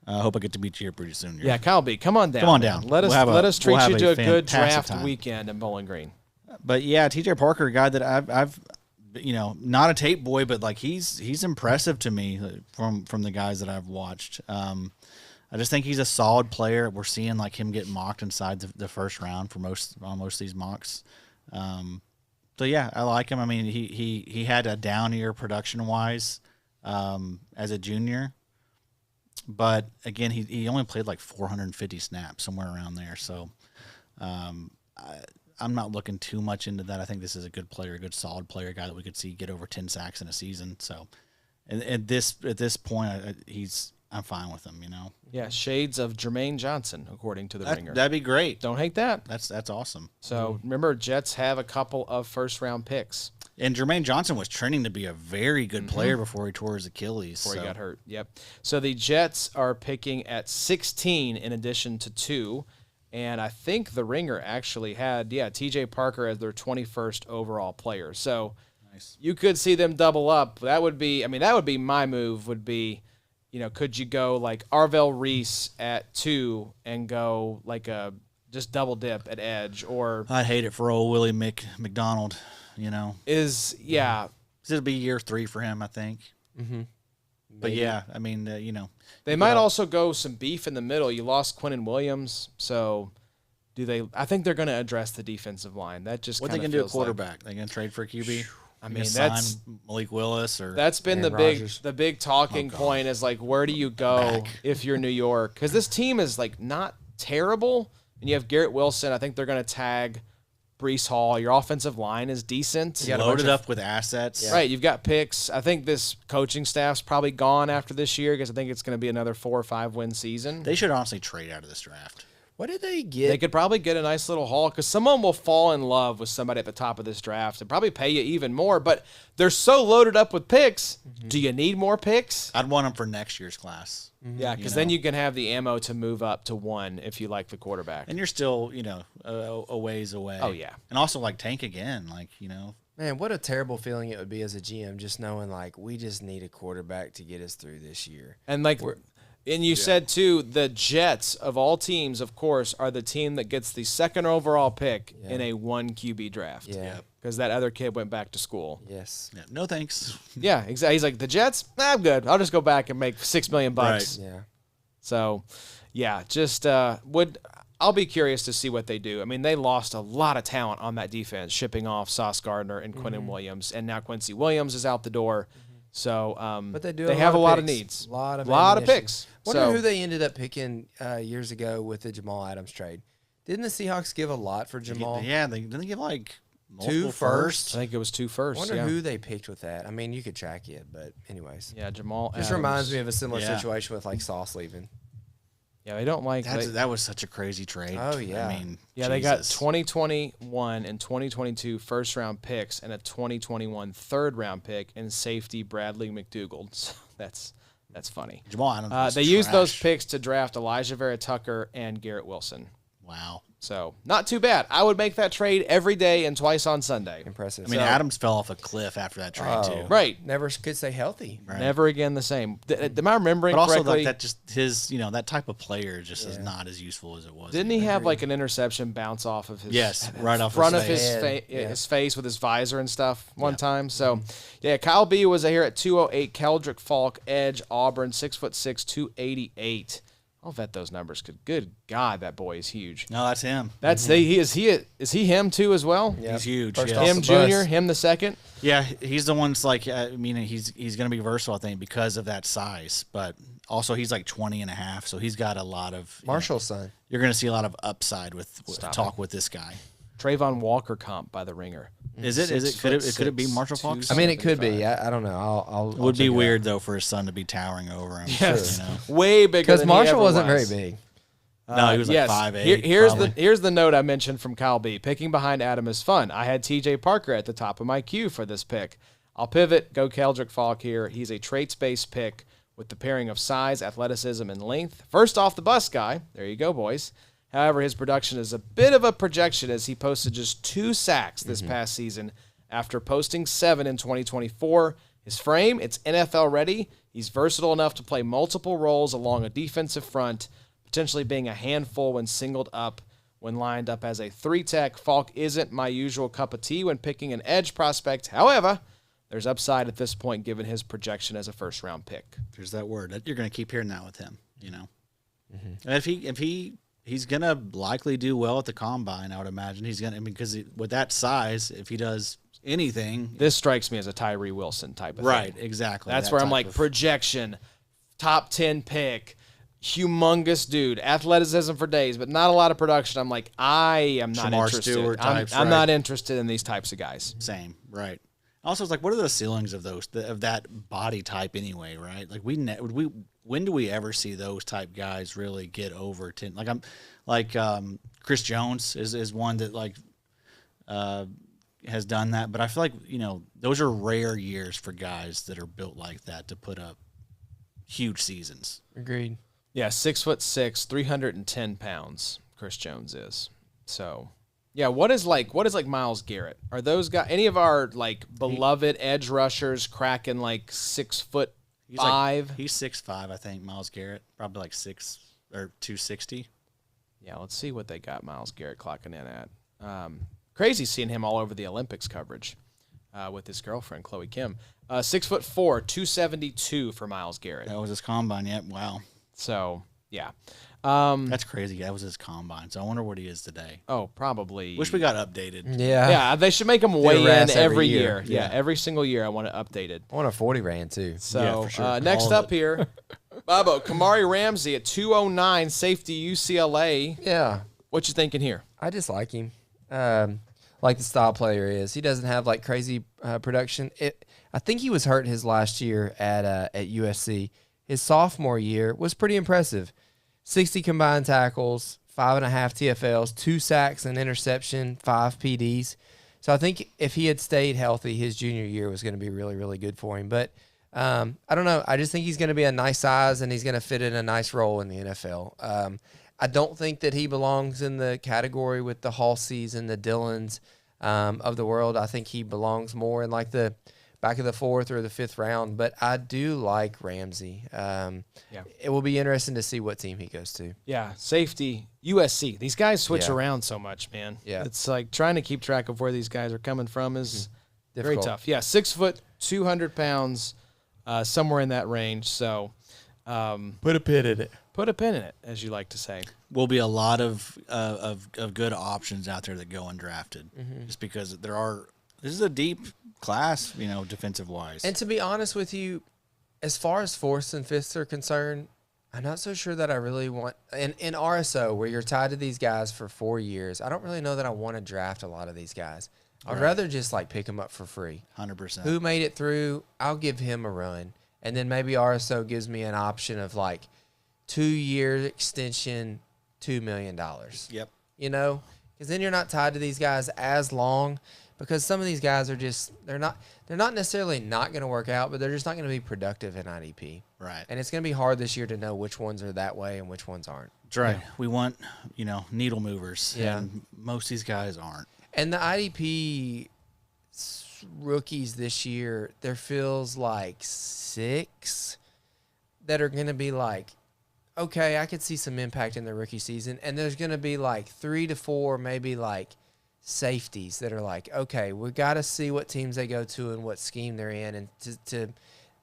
I hope I get to meet you here pretty soon. Yeah, Kyle B., come on down. Come on man. down. Let us We'll treat have you to a good fantastic draft time. weekend in Bowling Green. But yeah, TJ Parker, a guy that I've not a tape boy, but like he's impressive to me from the guys that I've watched. I just think he's a solid player. We're seeing like him get mocked inside the first round for most of these mocks. So yeah, I like him. I mean, he had a down year production wise as a junior. But again, he only played like 450 snaps, somewhere around there. So I'm not looking too much into that. I think this is a good player, a good solid player, a guy that we could see get over 10 sacks in a season. So at this point, I'm fine with him. Yeah, shades of Jermaine Johnson, according to the Ringer. That'd be great. Don't hate that. That's awesome. So remember, Jets have a couple of first-round picks And Jermaine Johnson was trending to be a very good player before he tore his Achilles. before he got hurt. Yep. So the Jets are picking at 16 in addition to 2. And I think the Ringer actually had, T.J. Parker as their 21st overall player. So you could see them double up. That would be my move would be, could you go like Arvell Reese at 2 and go like a just double dip at edge, or I'd hate it for old Willie McDonald, it'll be year 3 for him, I think. Mm-hmm. But yeah, I mean, They might also go some beef in the middle. You lost Quinnen Williams, so do they? I think they're going to address the defensive line. That just what kinda they going to do at feels like- quarterback? They going to trade for a QB? I mean, sign that's Malik Willis or that's been Aaron the big Rodgers. the big talking point is like, where do you go if you're New York? Because this team is like not terrible, and you have Garrett Wilson. I think they're going to tag Breece Hall. Your offensive line is decent. got a loaded bunch of- up with assets. Right, you've got picks. I think this coaching staff's probably gone after this year because I think it's going to be another 4 or 5 win season. They should honestly trade out of this draft. What did they get? They could probably get a nice little haul because someone will fall in love with somebody at the top of this draft and probably pay you even more. But they're so loaded up with picks. Do you need more picks? I'd want them for next year's class. Yeah, because then you can have the ammo to move up to 1 if you like the quarterback. And you're still, a ways away. Oh, yeah. And also, like, tank again. Man, what a terrible feeling it would be as a GM just knowing, like, we just need a quarterback to get us through this year. And you said too, the Jets of all teams, of course, are the team that gets the 2nd overall pick in a 1 QB draft. Yeah. Because that other kid went back to school. Yes. Yeah, no thanks. Yeah, exactly. He's like, the Jets? Nah, I'm good. I'll just go back and make $6 million bucks. Right. Yeah. So, yeah, just I'll be curious to see what they do. I mean, they lost a lot of talent on that defense, shipping off Sauce Gardner and Quinnen Williams, and now Quincy Williams is out the door. So, But they do they have a lot of picks. needs, A lot of ammunition. picks. Wonder So- who they ended up picking years ago with the Jamal Adams trade. Didn't the Seahawks give a lot for Jamal? Yeah, didn't they give like multiple 2 firsts? I think it was 2 firsts. Wonder yeah. who they picked with that. I mean, you could track it, but anyways. Yeah, Jamal. Just Adams. reminds me of a similar Yeah. situation with like Sauce leaving. Yeah, they don't like. That was such a crazy trade. Oh, yeah. I mean, Yeah, they got Jesus. 2021 and 2022 first-round picks and a 2021 third-round pick and safety Bradley McDougald. So that's funny. Jamal Adams was They used those trash. picks to draft Elijah Vera Tucker and Garrett Wilson. Wow. So not too bad. I would make that trade every day and twice on Sunday. Impressive. I mean, So- Adams fell off a cliff after that trade too. Right. Never could stay healthy. Right. Never again the same. Am I remembering But also, correctly? like that, just his, that type of player just is not as useful as it was. Didn't he have like an interception bounce off of his Yes, right off front his of his face. his face with his visor and stuff one time? So, yeah, Kyle B was here at 208. Keldric Faulk, edge, Auburn, 6'6", 288. I'll vet those numbers. Good God, that boy is huge. No, that's him. That's is he him too as well? Yep. He's huge. First yeah. off Him the Junior, bus. him the second. Yeah, he's the one that's like, I mean, he's going to be versatile, I think, because of that size. But also, he's like 20 and a half, so he's got a lot of Marshall's son. You're going to see a lot of upside with talk with this guy. Trayvon Walker comp by the Ringer. Is it? Could it be Marshall Faulk? I mean, it could be. I don't know. I'll It would check be it out. weird though for his son to be towering over him. Yes. You know? Way bigger Because than Marshall he ever wasn't was. very big. No, he was like yes. 5'8". Here's the note I mentioned from Kyle B. Picking behind Adam is fun. I had T.J. Parker at the top of my queue for this pick. I'll pivot, go Keldric Faulk here. He's a traits-based pick with the pairing of size, athleticism, and length. First off the bus guy. There you go, boys. However, his production is a bit of a projection as he posted just 2 sacks this past season after posting 7 in 2024. His frame, it's NFL ready. He's versatile enough to play multiple roles along a defensive front, potentially being a handful when singled up when lined up as a 3-tech. Faulk isn't my usual cup of tea when picking an edge prospect. However, there's upside at this point given his projection as a first-round pick. There's that word. You're going to keep hearing that with him, you know. And he's going to likely do well at the combine, I would imagine. He's going to, because with that size, if he does anything. This strikes me as a Tyree Wilson type of thing. Right, exactly. That's that where I'm type like, of- projection, top 10 pick, humongous dude, athleticism for days, but not a lot of production. I'm like, I am not Shamar interested. Stewart I'm types, right. not interested in these types of guys. Same, right. Also, it's like, what are the ceilings of those of that body type anyway, right? Like when do we ever see those type guys really get over 10? Like Chris Jones is one that like has done that, but I feel like those are rare years for guys that are built like that to put up huge seasons. Agreed. Yeah, 6'6", 310 pounds. Chris Jones is. So, yeah. What is like Myles Garrett? Are those guys any of our like beloved edge rushers cracking like 6'5"? He's 6'5", I think. Myles Garrett probably like 6 or 260. Yeah, let's see what they got Myles Garrett clocking in at. Crazy seeing him all over the Olympics coverage with his girlfriend Chloe Kim. 6'4", 272 for Myles Garrett. That was his combine. Yep. Wow. So yeah. That's crazy. That was his combine. So I wonder what he is today. Oh, probably. Wish we got updated. Yeah. Yeah, they should make him weigh in rest every every year. year. Yeah, every single year I want it updated. I want a 40 rand too. So Yeah, for sure. next All of up here, Bobo, Kamari Ramsey at 209, safety UCLA. Yeah. What you thinking here? I just like him. Like the style player is. He doesn't have like crazy production. I think he was hurt his last year at USC. His sophomore year was pretty impressive. 60 combined tackles, 5.5 TFLs, 2 sacks, an interception, 5 PDs. So I think if he had stayed healthy, his junior year was going to be really, really good for him. But I don't know. I just think he's going to be a nice size and he's going to fit in a nice role in the NFL. I don't think that he belongs in the category with the Haulcys and the Dillons of the world. I think he belongs more in like the back of the 4th or the 5th round. But I do like Ramsey. It will be interesting to see what team he goes to. Yeah, safety USC. These guys switch Yeah. around so much, man. Yeah. It's like trying to keep track of where these guys are coming from is very Difficult. tough. Yeah, 6 foot, 200 pounds, somewhere in that range. So Put a pin in it. put a pin in it, as you like to say. Will be a lot of good options out there that go undrafted, just because this is a deep class, defensive wise. And to be honest with you, as far as 4th and 5th are concerned, I'm not so sure that I really want in RSO where you're tied to these guys for 4 years. I don't really know that I want to draft a lot of these guys. I'd rather just like pick them up for free. 100%. Who made it through? I'll give him a run, and then maybe RSO gives me an option of like 2-year extension, $2 million. Yep. Because then you're not tied to these guys as long. Because some of these guys are just they're not necessarily not going to work out, but they're just not going to be productive in IDP. Right. And it's going to be hard this year to know which ones are that way and which ones aren't. That's right. We want, needle movers. Yeah. And most of these guys aren't. And the IDP rookies this year, there feels like 6 that are going to be like, okay, I could see some impact in the rookie season. And there's going to be like 3 to 4, maybe like safeties that are like, okay, we got to see what teams they go to and what scheme they're in, and to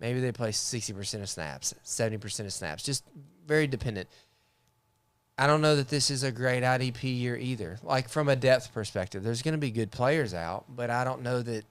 maybe they play 60% of snaps, 70% of snaps, just very dependent. I don't know that this is a great IDP year either. Like from a depth perspective, there's going to be good players out, but I don't know that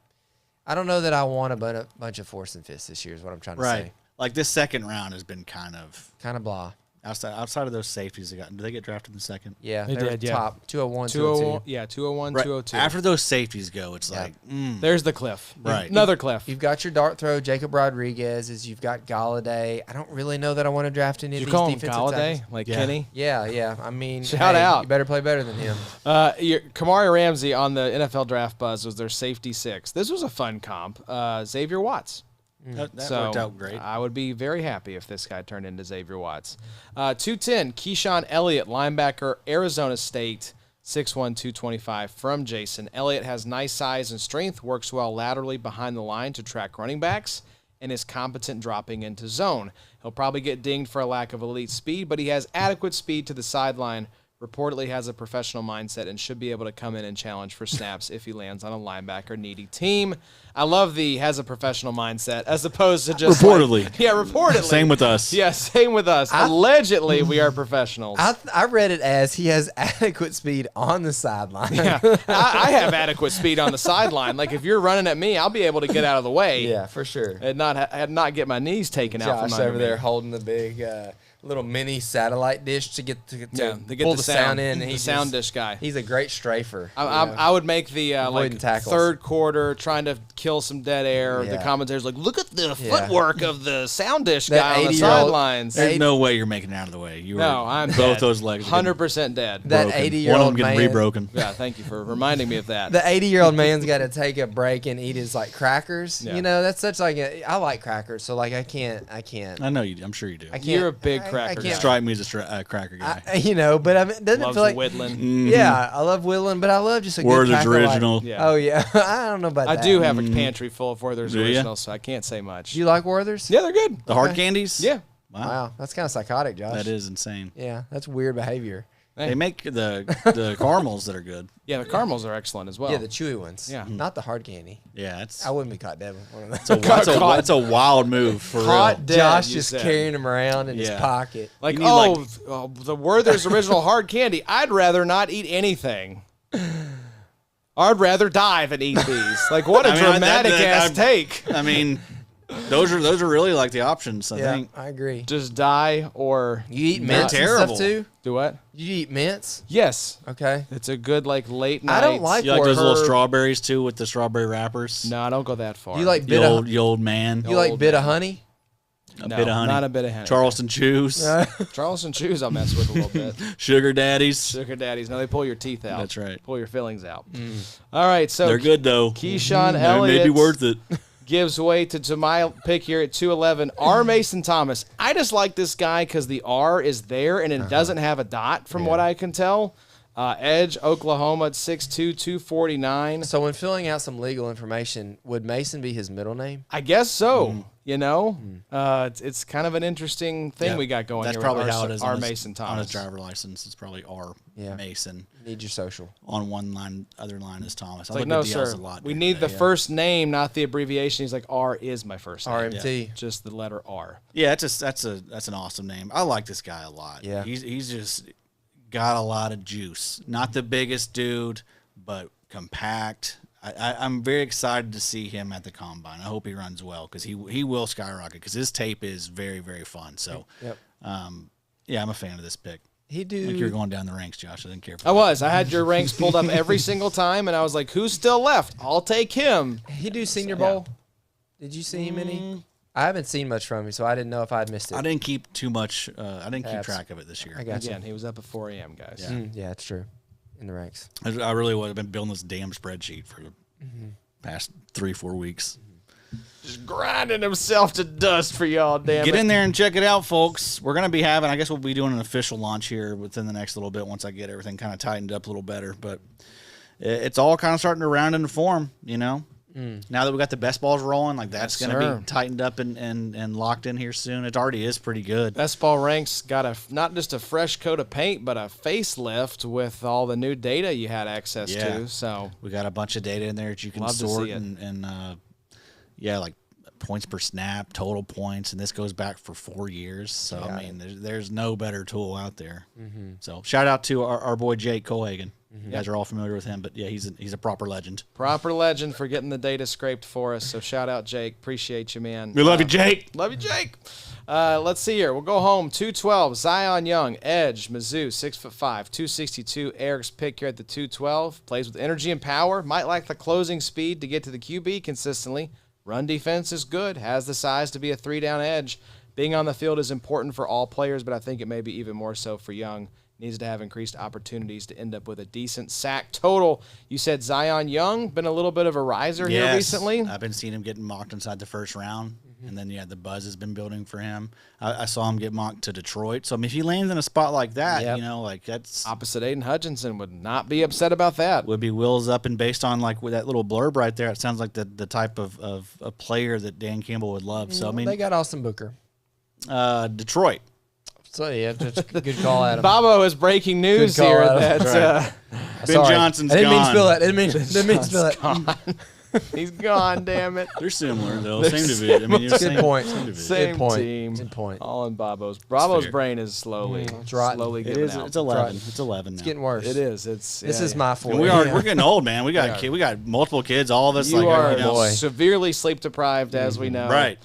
I don't know that I want a bunch of force and fists this year is what I'm trying to say. Like this second round has been kind of blah. outside of those safeties they got. Did they get drafted in the second? Yeah, They they're did, yeah. top 201, 201, 202. yeah, 201, Right. 202. After those safeties go, it's Yeah. like There's the cliff. Right. Another cliff. You've got your dart throw, Jacob Rodriguez. You've got Galladay. I don't really know that I want to draft any Did you of these call him defensive Galladay? tackles. Like Yeah. Kenny? Yeah. I mean, Shout out. You better play better than him. Kamari Ramsey on the NFL Draft Buzz was their safety 6. This was a fun comp. Xavier Watts. that So worked out great. I would be very happy if this guy turned into Xavier Watts. 210, Keyshaun Elliot, linebacker, Arizona State, 6'1", 225 from Jason. Elliott has nice size and strength, works well laterally behind the line to track running backs, and is competent dropping into zone. He'll probably get dinged for a lack of elite speed, but he has adequate speed to the sideline, reportedly has a professional mindset, and should be able to come in and challenge for snaps if he lands on a linebacker-needy team. I love the has a professional mindset as opposed to just Reportedly. reportedly. Same with us. Yeah, same with us. Allegedly, we are professionals. I read it as he has adequate speed on the sideline. Yeah, I have adequate speed on the sideline. Like if you're running at me, I'll be able to get out of the way. Yeah, for sure. And not get my knees taken out from Josh under over me. there holding the big little mini satellite dish to get to get pull the sound in. The He's sound just- dish guy. He's a great strafer. I would make the Avoiding tackles. third quarter trying to kill some dead air. The Yeah. commentators like, look at the footwork of the sound dish That guy on the 80-year-old sidelines. There's no way you're making it out of the way. You No, were I'm both dead. those legs. 100% dead. That broken. 80-year-old One of them getting man- rebroken. Yeah, thank you for reminding me of that. The 80-year-old man's got to take a break and eat his like crackers. Yeah. You know, that's such like I like crackers, so like I can't. I know you. I'm sure you do. I can't. You're a big I cracker can't- guy. Strike me as a cracker guy. but I mean, doesn't Loves it feel like whittling. Yeah, I love whittling, but I love just a Werther's good cracker, like- original. Yeah. Oh yeah, I don't know about I that. do have a pantry full of Werther's Do ya? originals, so I can't say much. Do you like Werther's? Yeah, they're good. The hard candies? Yeah. Wow, that's kind of psychotic, Josh. That is insane. Yeah, that's weird behavior. Hey. They make the caramels that are good. Yeah, the caramels are excellent as well. Yeah, the chewy ones. Yeah. not the hard candy. Yeah, it's I wouldn't be caught dead with one of those. that's a wild move for Caught real. dead, Josh you just said. carrying them around in his Yeah. pocket. Like, You need, the Werther's original hard candy. I'd rather not eat anything. I'd rather die than eat these. Like, what a I mean, dramatic ass I- take. I mean, those are really like the options. I Yeah, think. I agree. Just die or You eat They're mints and terrible. stuff too? do what? You eat mints? Yes. Okay. It's a good, like, late night. I don't like You like those Werther. little strawberries too with the strawberry wrappers? No, I don't go that far. You like You bit of old man. you like old bit of man. honey? A No, bit of honey. not a bit of honey. Charleston chews. Charleston chews I'll mess with a little bit. Sugar daddies. Sugar daddies. No, they pull your teeth out. That's right. Pull your fillings out. All right, so They're good though. Keyshaun They Elliott may be worth it. gives way to my pick here at 211. R. Mason Thomas. I just like this guy because the R is there and it doesn't have a dot from what I can tell. Edge, Oklahoma at 6'2", 249. So when filling out some legal information, would Mason be his middle name? I guess so. You know, it's kind of an interesting thing Yeah. we got going That's here. probably with how it is R. on his, Mason on Thomas. his driver license. It's probably R. Yeah. Mason. Need your social. On one line, other line is Thomas. I Like, look no, at DLs sir. a lot. We during need the day, first name, not the abbreviation. He's like, R is my first name. RMT. Just the letter R. Yeah, that's an awesome name. I like this guy a lot. Yeah. He's just got a lot of juice. Not the biggest dude, but compact. I'm very excited to see him at the combine. I hope he runs well because he will skyrocket because his tape is very, very fun. So, Yep. yeah, I'm a fan of this pick. He I think you're do. going down the ranks, Josh. I didn't care. I was. I had your ranks pulled up every single time, and I was like, who's still left? I'll take him. He do Senior Yeah. Bowl. Did you see him any? I haven't seen much from him, so I didn't know if I'd missed it. I didn't keep too much. I didn't keep Tabs. track of it this year. I got Again, he was up at 4 a.m., guys. Yeah. Yeah, it's true. In the ranks. I really would have been building this damn spreadsheet for the Mm-hmm. past 3-4 weeks. Just grinding himself to dust for y'all, damn Get it. in there and check it out, folks. We're going to be having, I guess we'll be doing an official launch here within the next little bit once I get everything kind of tightened up a little better. But it's all kind of starting to round into form, you know? Now that we got the best balls rolling, like that's Yes, going to sir. be tightened up and locked in here soon. It already is pretty good. Best Ball Ranks got not just a fresh coat of paint, but a facelift with all the new data you had access Yeah. to. So We got a bunch of data in there that you can Love to sort see it. and yeah, like points per snap, total points, and this goes back for 4 years. So I mean, there's no better tool out there. So shout out to our boy Jake Colhagen. You guys are all familiar with him, but yeah, he's a proper legend. Proper legend for getting the data scraped for us. So shout out, Jake. Appreciate you, man. We love you, Jake. Love you, Jake. Let's see here. We'll go home. 212, Zion Young, edge, Mizzou, 6'5", 262. Eric's pick here at the 212. Plays with energy and power. Might lack the closing speed to get to the QB consistently. Run defense is good. Has the size to be a 3-down edge. Being on the field is important for all players, but I think it may be even more so for Young. Needs to have increased opportunities to end up with a decent sack total. You said Zion Young, been a little bit of a riser here recently. I've been seeing him getting mocked inside the first round, and then, the buzz has been building for him. I saw him get mocked to Detroit. So, I mean, if he lands in a spot like that, that's... Opposite Aiden Hutchinson would not be upset about that. Would be wheels up, and based on, with that little blurb right there, it sounds like the type of a player that Dan Campbell would love. So, I mean... They got Austin Booker. Detroit. So, yeah, just a good call at him. Bobo is breaking news here that Ben Johnson's I didn't mean to gone. spill that. Didn't mean to spill that. he's gone, damn it. They're similar, though. Same division. I mean, you're Good point. Same Good point. team. Good point. All in Bobo's. Bobo's fair. brain is slowly rotten. giving out. It's 11. It's 11 now. It's getting worse. It is. This is my fault. And we're getting old, man. We got we got multiple kids. All of us. You are boy. severely sleep deprived, as we know. right.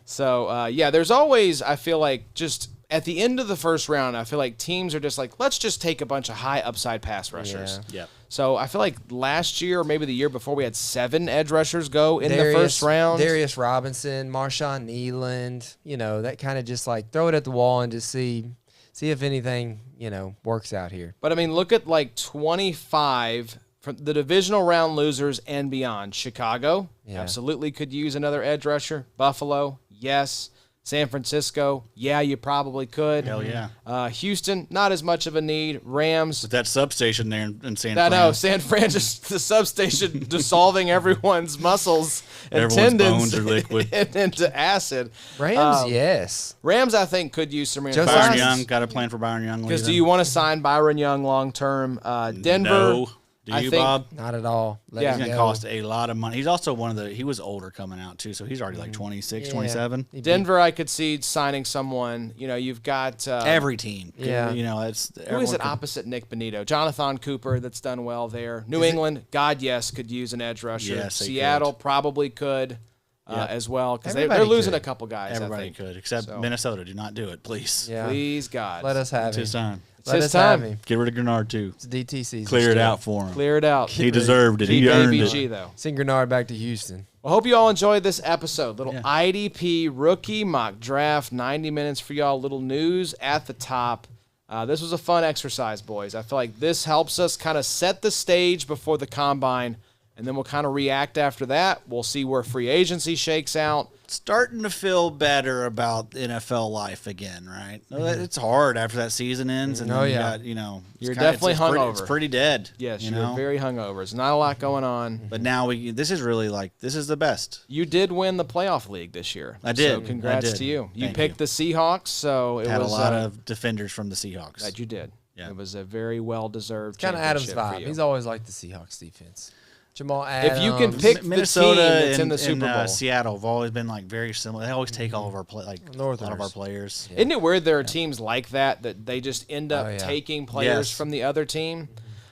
So, there's always, I feel like, just at the end of the first round, I feel like teams are just like, let's just take a bunch of high upside pass rushers. Yeah. So I feel like last year or maybe the year before we had 7 edge rushers go in the first round. Darius Robinson, Marshawn Nealand, that kind of just throw it at the wall and just see if anything, works out here. But I mean, look at 25 from the divisional round losers and beyond. Chicago absolutely could use another edge rusher. Buffalo, yes. San Francisco, you probably could. Hell yeah. Houston, not as much of a need. Rams. With that substation there in San I Fran. know, San Fran, just the substation dissolving everyone's muscles and Everyone's tendons bones are liquid. into acid. Rams, yes. Rams, I think, could use some Josiah- Byron reinforcements. Young, got a plan for Byron Young. Because do you want to sign Byron Young long term? Denver. No. Do I you, think- Bob? Not at all. Let Yeah. it He's going to go. cost a lot of money. He's also he was older coming out, too, so he's already 26, 27. Denver, I could see signing someone. You've got Every team. Yeah. It's who is it opposite Nick Benito? Jonathan Cooper, that's done well there. New England, could use an edge rusher. Yes, they Seattle could. probably could as well because they're Everybody losing could. a couple guys. Everybody I think. could, except So- Minnesota. Do not do it, please. Yeah. Please, God. Let us have It's him. his time. It's Let his us have time. him. Get rid of Grenard, too. It's DT season. Clear it still. out for him. Clear it out. He deserved it. He Keep earned ABG, it. though. Send Grenard back to Houston. Well, hope you all enjoyed this episode. Little IDP rookie mock draft, 90 minutes for y'all. Little news at the top. This was a fun exercise, boys. I feel like this helps us kind of set the stage before the combine, and then we'll kind of react after that. We'll see where free agency shakes out. Starting to feel better about NFL life again, right? It's hard after that season ends, and Oh, then yeah. you got, You're definitely hungover. It's pretty dead. Yes, you you're know. very hungover. There's not a lot going on. But now this is really this is the best. You did win the playoff league this year. I did. So congrats I did. to you. You Thank picked the Seahawks, so it Had was a lot of defenders from the Seahawks. that you did. Yeah. It was a very well-deserved Kind of Adams championship for vibe. you. He's always liked the Seahawks defense. Jamal Adams. If you can pick Minnesota the team that's and in the Super Bowl. Seattle have always been very similar. They always take all of our a lot of Northerners. our players. Isn't it weird there are teams like that they just end up Oh, yeah. taking players Yes. from the other team?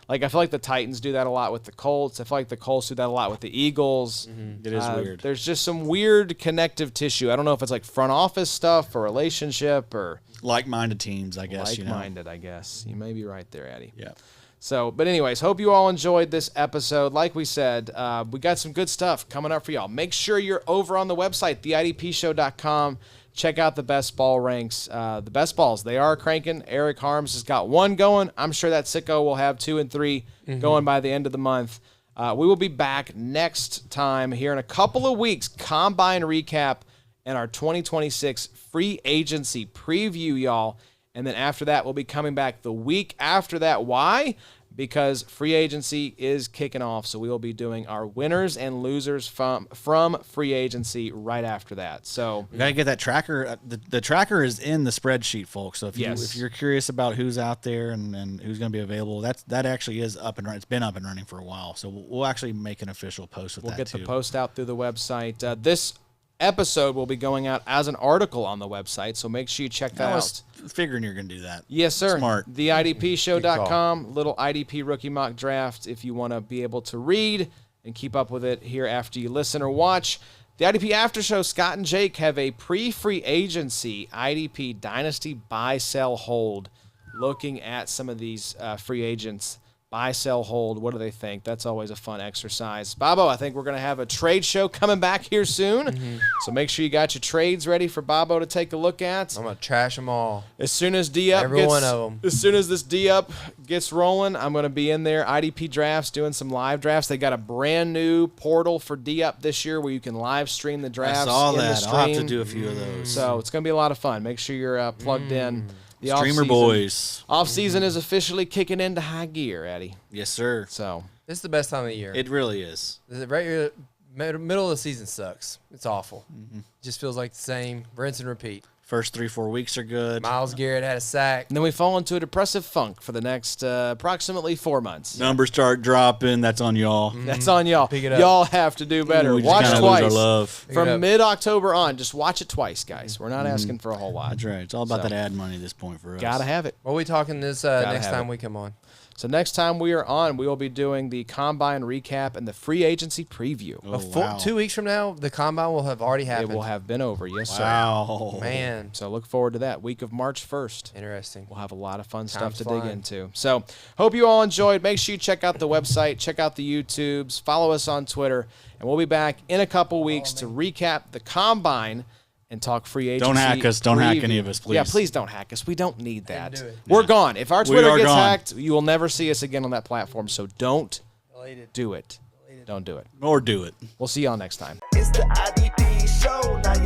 I feel like the Titans do that a lot with the Colts. I feel like the Colts do that a lot with the Eagles. It is weird. There's just some weird connective tissue. I don't know if it's front office stuff or relationship or Like-minded teams, I guess. like-minded, I guess. You may be right there, Addy. Yeah. So, but anyways, hope you all enjoyed this episode. Like we said, we got some good stuff coming up for y'all. Make sure you're over on the website, theidpshow.com. Check out the best ball ranks. The best balls, they are cranking. Eric Harms has got one going. I'm sure that sicko will have 2 and 3 going by the end of the month. We will be back next time here in a couple of weeks. Combine recap and our 2026 free agency preview, y'all. And then after that, we'll be coming back the week after that. Why? Because free agency is kicking off. So we will be doing our winners and losers from free agency right after that. So We gotta get that tracker. The tracker is in the spreadsheet, folks. So if Yes. you're curious about who's out there and who's going to be available, that actually is up and running. It's been up and running for a while. So we'll actually make an official post with we'll that get too. the post out through the website. This episode will be going out as an article on the website, so make sure you check that I out. was figuring you're going to do that. Yes, sir. Smart. TheIDPshow.com, little IDP rookie mock draft if you want to be able to read and keep up with it here after you listen or watch. The IDP After Show, Scott and Jake have a pre-free agency IDP Dynasty buy, sell, hold. Looking at some of these free agents, buy, sell, hold. What do they think? That's always a fun exercise. Bobo, I think we're going to have a trade show coming back here soon. So make sure you got your trades ready for Bobo to take a look at. I'm gonna trash them all. As soon as D-Up Every one of 'em. As soon as this D-Up gets rolling, I'm going to be in there, IDP drafts, doing some live drafts. They got a brand new portal for D-Up this year where you can live stream the drafts. I saw in the that. I'll have to stream. do a few of those. So it's going to be a lot of fun. Make sure you're plugged in. The Streamer off-season- boys. Off-season is officially kicking into high gear, Eddie. Yes, sir. So This is the best time of the year. It really is. The regular middle of the season sucks. It's awful. Just feels like the same. Rinse and repeat. First 3-4 weeks are good. Miles Garrett had a sack. and then we fall into a depressive funk for the next approximately 4 months. Numbers start dropping. That's on y'all. That's on y'all. Pick it up. Y'all have to do better. We just Watch kinda lose our twice. love. it From up. mid-October on, just watch it twice, guys. We're not asking for a whole lot. That's right. It's all about So- that ad money at this point for us. Gotta have it. What are we talking this next have time it. we come on? So next time we are on, we will be doing the Combine recap and the free agency preview. Oh, wow. 2 weeks from now, the combine will have already It happened. will have been over, yes, sir. Wow. Man, So look forward to that. Week of March 1st. interesting. We'll have a lot of fun stuff Time's to flying. dig into. So hope you all enjoyed. Make sure you check out the website, check out the YouTubes, follow us on Twitter, and we'll be back in a couple weeks to recap the Combine and talk free agency. Don't hack us. Don't hack preview. any of us, please. Yeah, please don't hack us. We don't need that. do it. We're gone. If our We Twitter are gets gone. hacked, you will never see us again on that platform. So don't do it. Don't do it. Or do it. We'll see y'all next time. It's the IDP show. Now